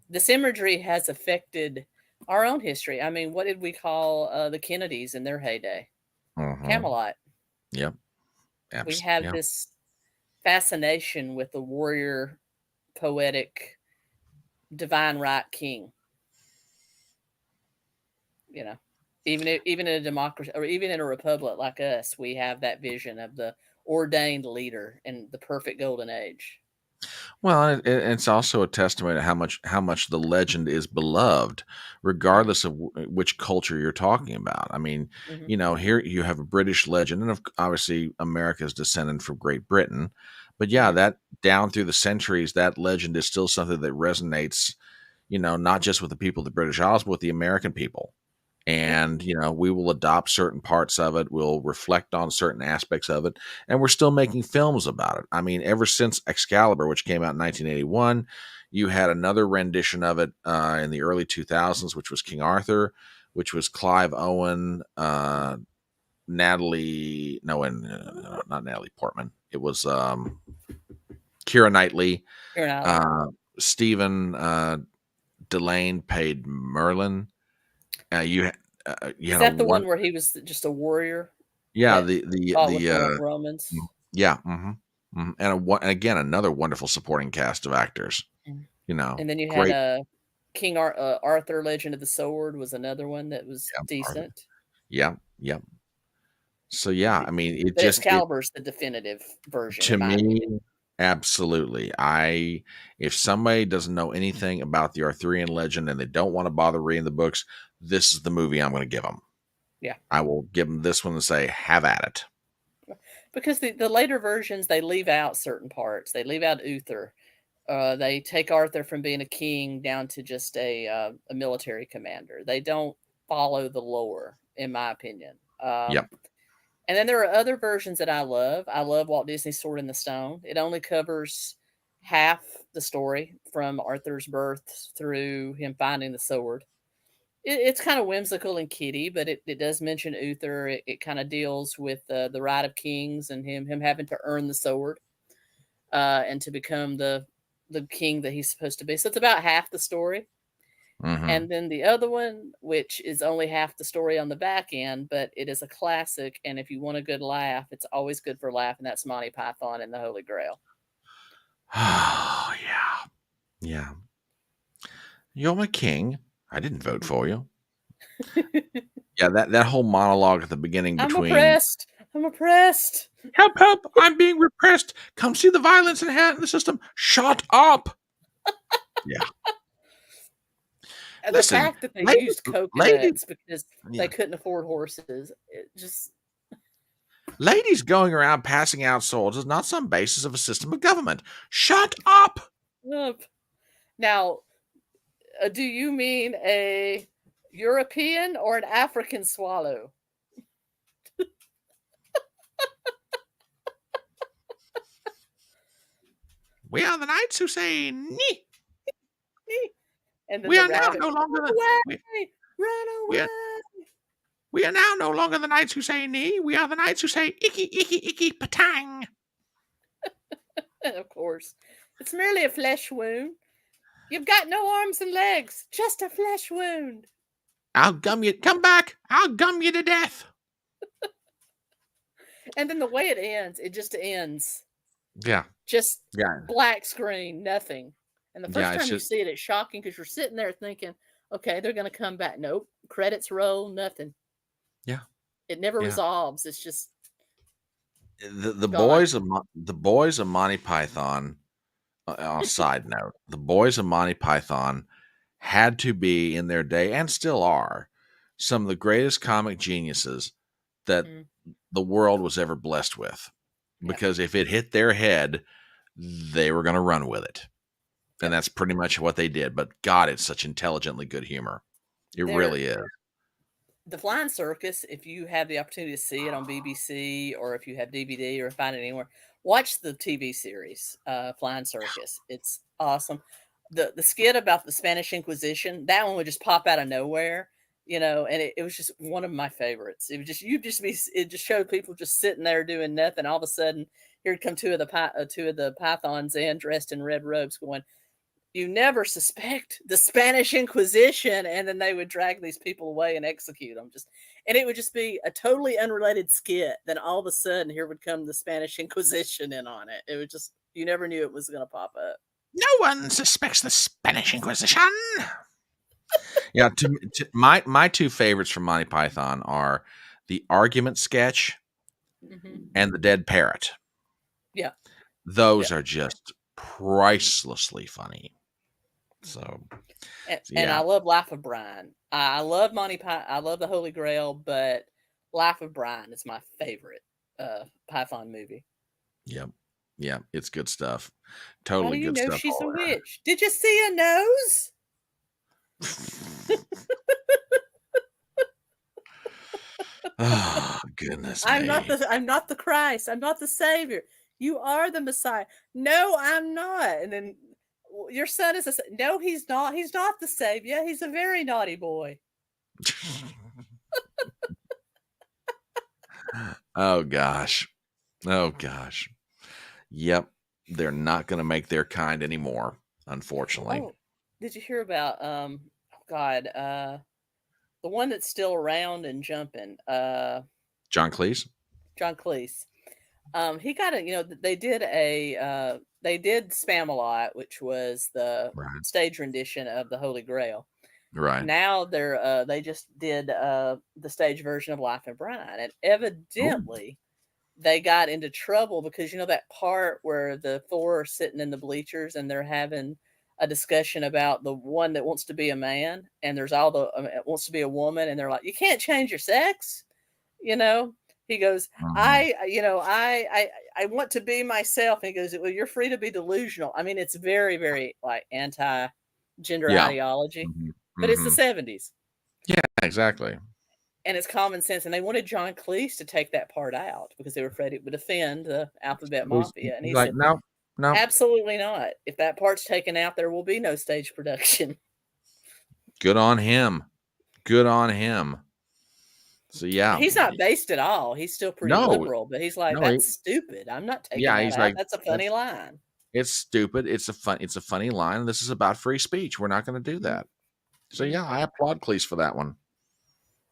This imagery has affected our own history. I mean, what did we call the Kennedys in their heyday? Mm-hmm. Camelot. Yep. We have Yep. this fascination with the warrior, poetic, divine right king. You know, even in a democracy or even in a republic like us, we have that vision of the ordained leader and the perfect golden age. Well, it's also a testament to how much the legend is beloved, regardless of which culture you're talking about. I mean, Mm-hmm. here you have a British legend, and obviously America is descended from Great Britain. But yeah, Mm-hmm. that down through the centuries, that legend is still something that resonates. Not just with the people of the British Isles, but with the American people. And we will adopt certain parts of it, we'll reflect on certain aspects of it, and we're still making films about it. I mean, ever since Excalibur, which came out in 1981, you had another rendition of it in the early 2000s, which was King Arthur, which was Clive Owen, Natalie no and not Natalie Portman, it was Keira Knightley. Stephen Delane played Merlin. You had Is that the one where he was just a warrior? Yeah, With the Romans. Yeah, and again another wonderful supporting cast of actors. And then you great. had King Arthur, Legend of the Sword was another one that was decent. Yeah. So yeah, I mean, but Excalibur's the definitive version to me. opinion. Absolutely. If somebody doesn't know anything about the Arthurian legend and they don't want to bother reading the books, this is the movie I'm going to give them. Yeah. I will give them this one and say, have at it. Because the later versions, they leave out certain parts. They leave out Uther. They take Arthur from being a king down to just a military commander. They don't follow the lore, in my opinion. Yep. And then there are other versions that I love. I love Walt Disney's Sword in the Stone. It only covers half the story from Arthur's birth through him finding the sword. It's kind of whimsical and kiddie, but it does mention Uther. It kind of deals with the right of kings and him having to earn the sword and to become the king that he's supposed to be. So it's about half the story. Mm-hmm. And then the other one, which is only half the story on the back end, but it is a classic. And if you want a good laugh, it's always good for a laugh. And that's Monty Python and the Holy Grail. Oh, yeah. Yeah. You're my king. I didn't vote for you. Yeah, that whole monologue at the beginning I'm between oppressed. I'm oppressed. help, help, I'm being repressed. Come see the violence in the system. Shut up. Yeah. And the Listen, fact that they ladies, used ladies, coconuts because yeah. they couldn't afford horses, it just Ladies going around passing out swords is not some basis of a system of government. Shut up. Now, do you mean a European or an African swallow? We are the knights who say nee. And then We the are now rabbit, no longer run away, run away. We are now no longer the knights who say nee. We are the knights who say icky, icky, icky, patang. And of course, it's merely a flesh wound. You've got no arms and legs, just a flesh wound. I'll gum you. Come back. I'll gum you to death. And then the way it ends, it just ends. Yeah. Just Yeah. black screen, nothing. And the first time you just, see it, it's shocking because you're sitting there thinking, okay, they're going to come back. Nope. Credits roll, nothing. Yeah. It never resolves. It's just the boys of Monty Python. On a side note, the boys of Monty Python had to be in their day, and still are, some of the greatest comic geniuses that the world was ever blessed with. Because if it hit their head, they were going to run with it. And that's pretty much what they did. But God, it's such intelligently good humor. It really is. The Flying Circus, if you have the opportunity to see it on BBC or if you have DVD or find it anywhere, watch the TV series, Flying Circus. It's awesome. The skit about the Spanish Inquisition, that one would just pop out of nowhere, and it was just one of my favorites. It would just it just showed people just sitting there doing nothing. All of a sudden, here'd come two of the pythons in, dressed in red robes, going, "You never suspect the Spanish Inquisition," and then they would drag these people away and execute them. And it would just be a totally unrelated skit. Then all of a sudden, here would come the Spanish Inquisition in on it. It would just, you never knew it was going to pop up. No one suspects the Spanish Inquisition. Yeah, my two favorites from Monty Python are the argument sketch and the dead parrot. Yeah, those are just pricelessly funny. So, and I love Life of Brian. I love Monty Python. I love the Holy Grail, but Life of Brian is my favorite Python movie. Yep, it's good stuff. Totally good stuff. How do you know she's a witch? Did you see a nose? Oh goodness! I'm not the Christ. I'm not the Savior. You are the Messiah. No, I'm not. And then your son is no, he's not. He's not the Savior. He's a very naughty boy. Oh gosh. Yep, they're not going to make their kind anymore, unfortunately. Oh, did you hear about the one that's still around and jumping? John Cleese. John Cleese. He got they did 𝗪𝗪𝗪, which was the stage rendition of the Holy Grail. Right. Now they just did the stage version of Life of Brian, and evidently they got into trouble because that part where the four are sitting in the bleachers and they're having a discussion about the one that wants to be a man and there's all the wants to be a woman, and they're like, you can't change your sex, He goes, I want to be myself. And he goes, well, you're free to be delusional. I mean, it's very, very like anti-gender ideology, but it's the 70s. Yeah, exactly. And it's common sense. And they wanted John Cleese to take that part out because they were afraid it would offend the Alphabet Mafia. And he said, no, absolutely not. If that part's taken out, there will be no stage production. Good on him. So yeah, he's not based at all. He's still pretty liberal, but he's like, that's stupid. I'm not taking that out. Like, that's a funny line. It's stupid. It's a funny line. This is about free speech. We're not going to do that. So yeah, I applaud Cleese for that one.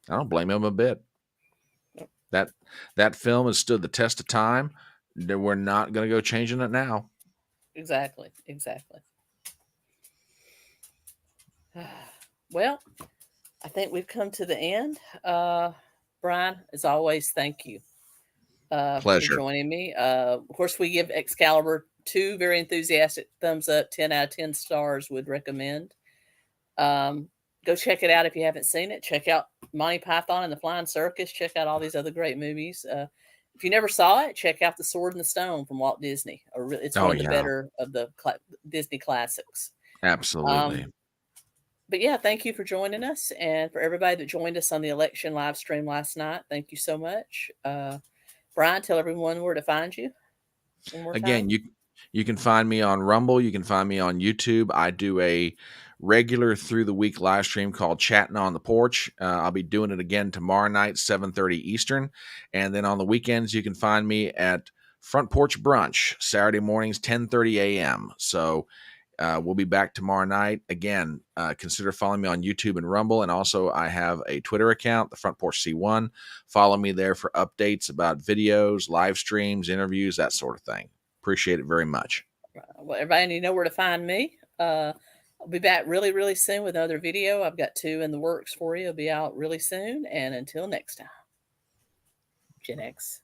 I don't blame him a bit. That film has stood the test of time. We're not going to go changing it now. Exactly. Well, I think we've come to the end. Brian, as always, thank you for Pleasure. joining me. Of course, we give Excalibur 2 very enthusiastic thumbs up, 10 out of 10 stars, would recommend. Go check it out if you haven't seen it. Check out Monty Python and the Flying Circus. Check out all these other great movies. If you never saw it, check out The Sword and the Stone from Walt Disney. It's one of the better of the Disney classics. Absolutely. But yeah, thank you for joining us. And for everybody that joined us on the election live stream last night, thank you so much. Brian, tell everyone where to find you. Again, you can find me on Rumble. You can find me on YouTube. I do a regular through the week live stream called Chatting on the Porch. I'll be doing it again tomorrow night, 7:30 Eastern. And then on the weekends, you can find me at Front Porch Brunch, Saturday mornings, 10:30 a.m. So we'll be back tomorrow night. Again, consider following me on YouTube and Rumble. And also I have a Twitter account, the Front Porch C1. Follow me there for updates about videos, live streams, interviews, that sort of thing. Appreciate it very much. Well, everybody, you know where to find me. I'll be back really, really soon with another video. I've got 2 in the works for you. It'll be out really soon. And until next time, Gen X.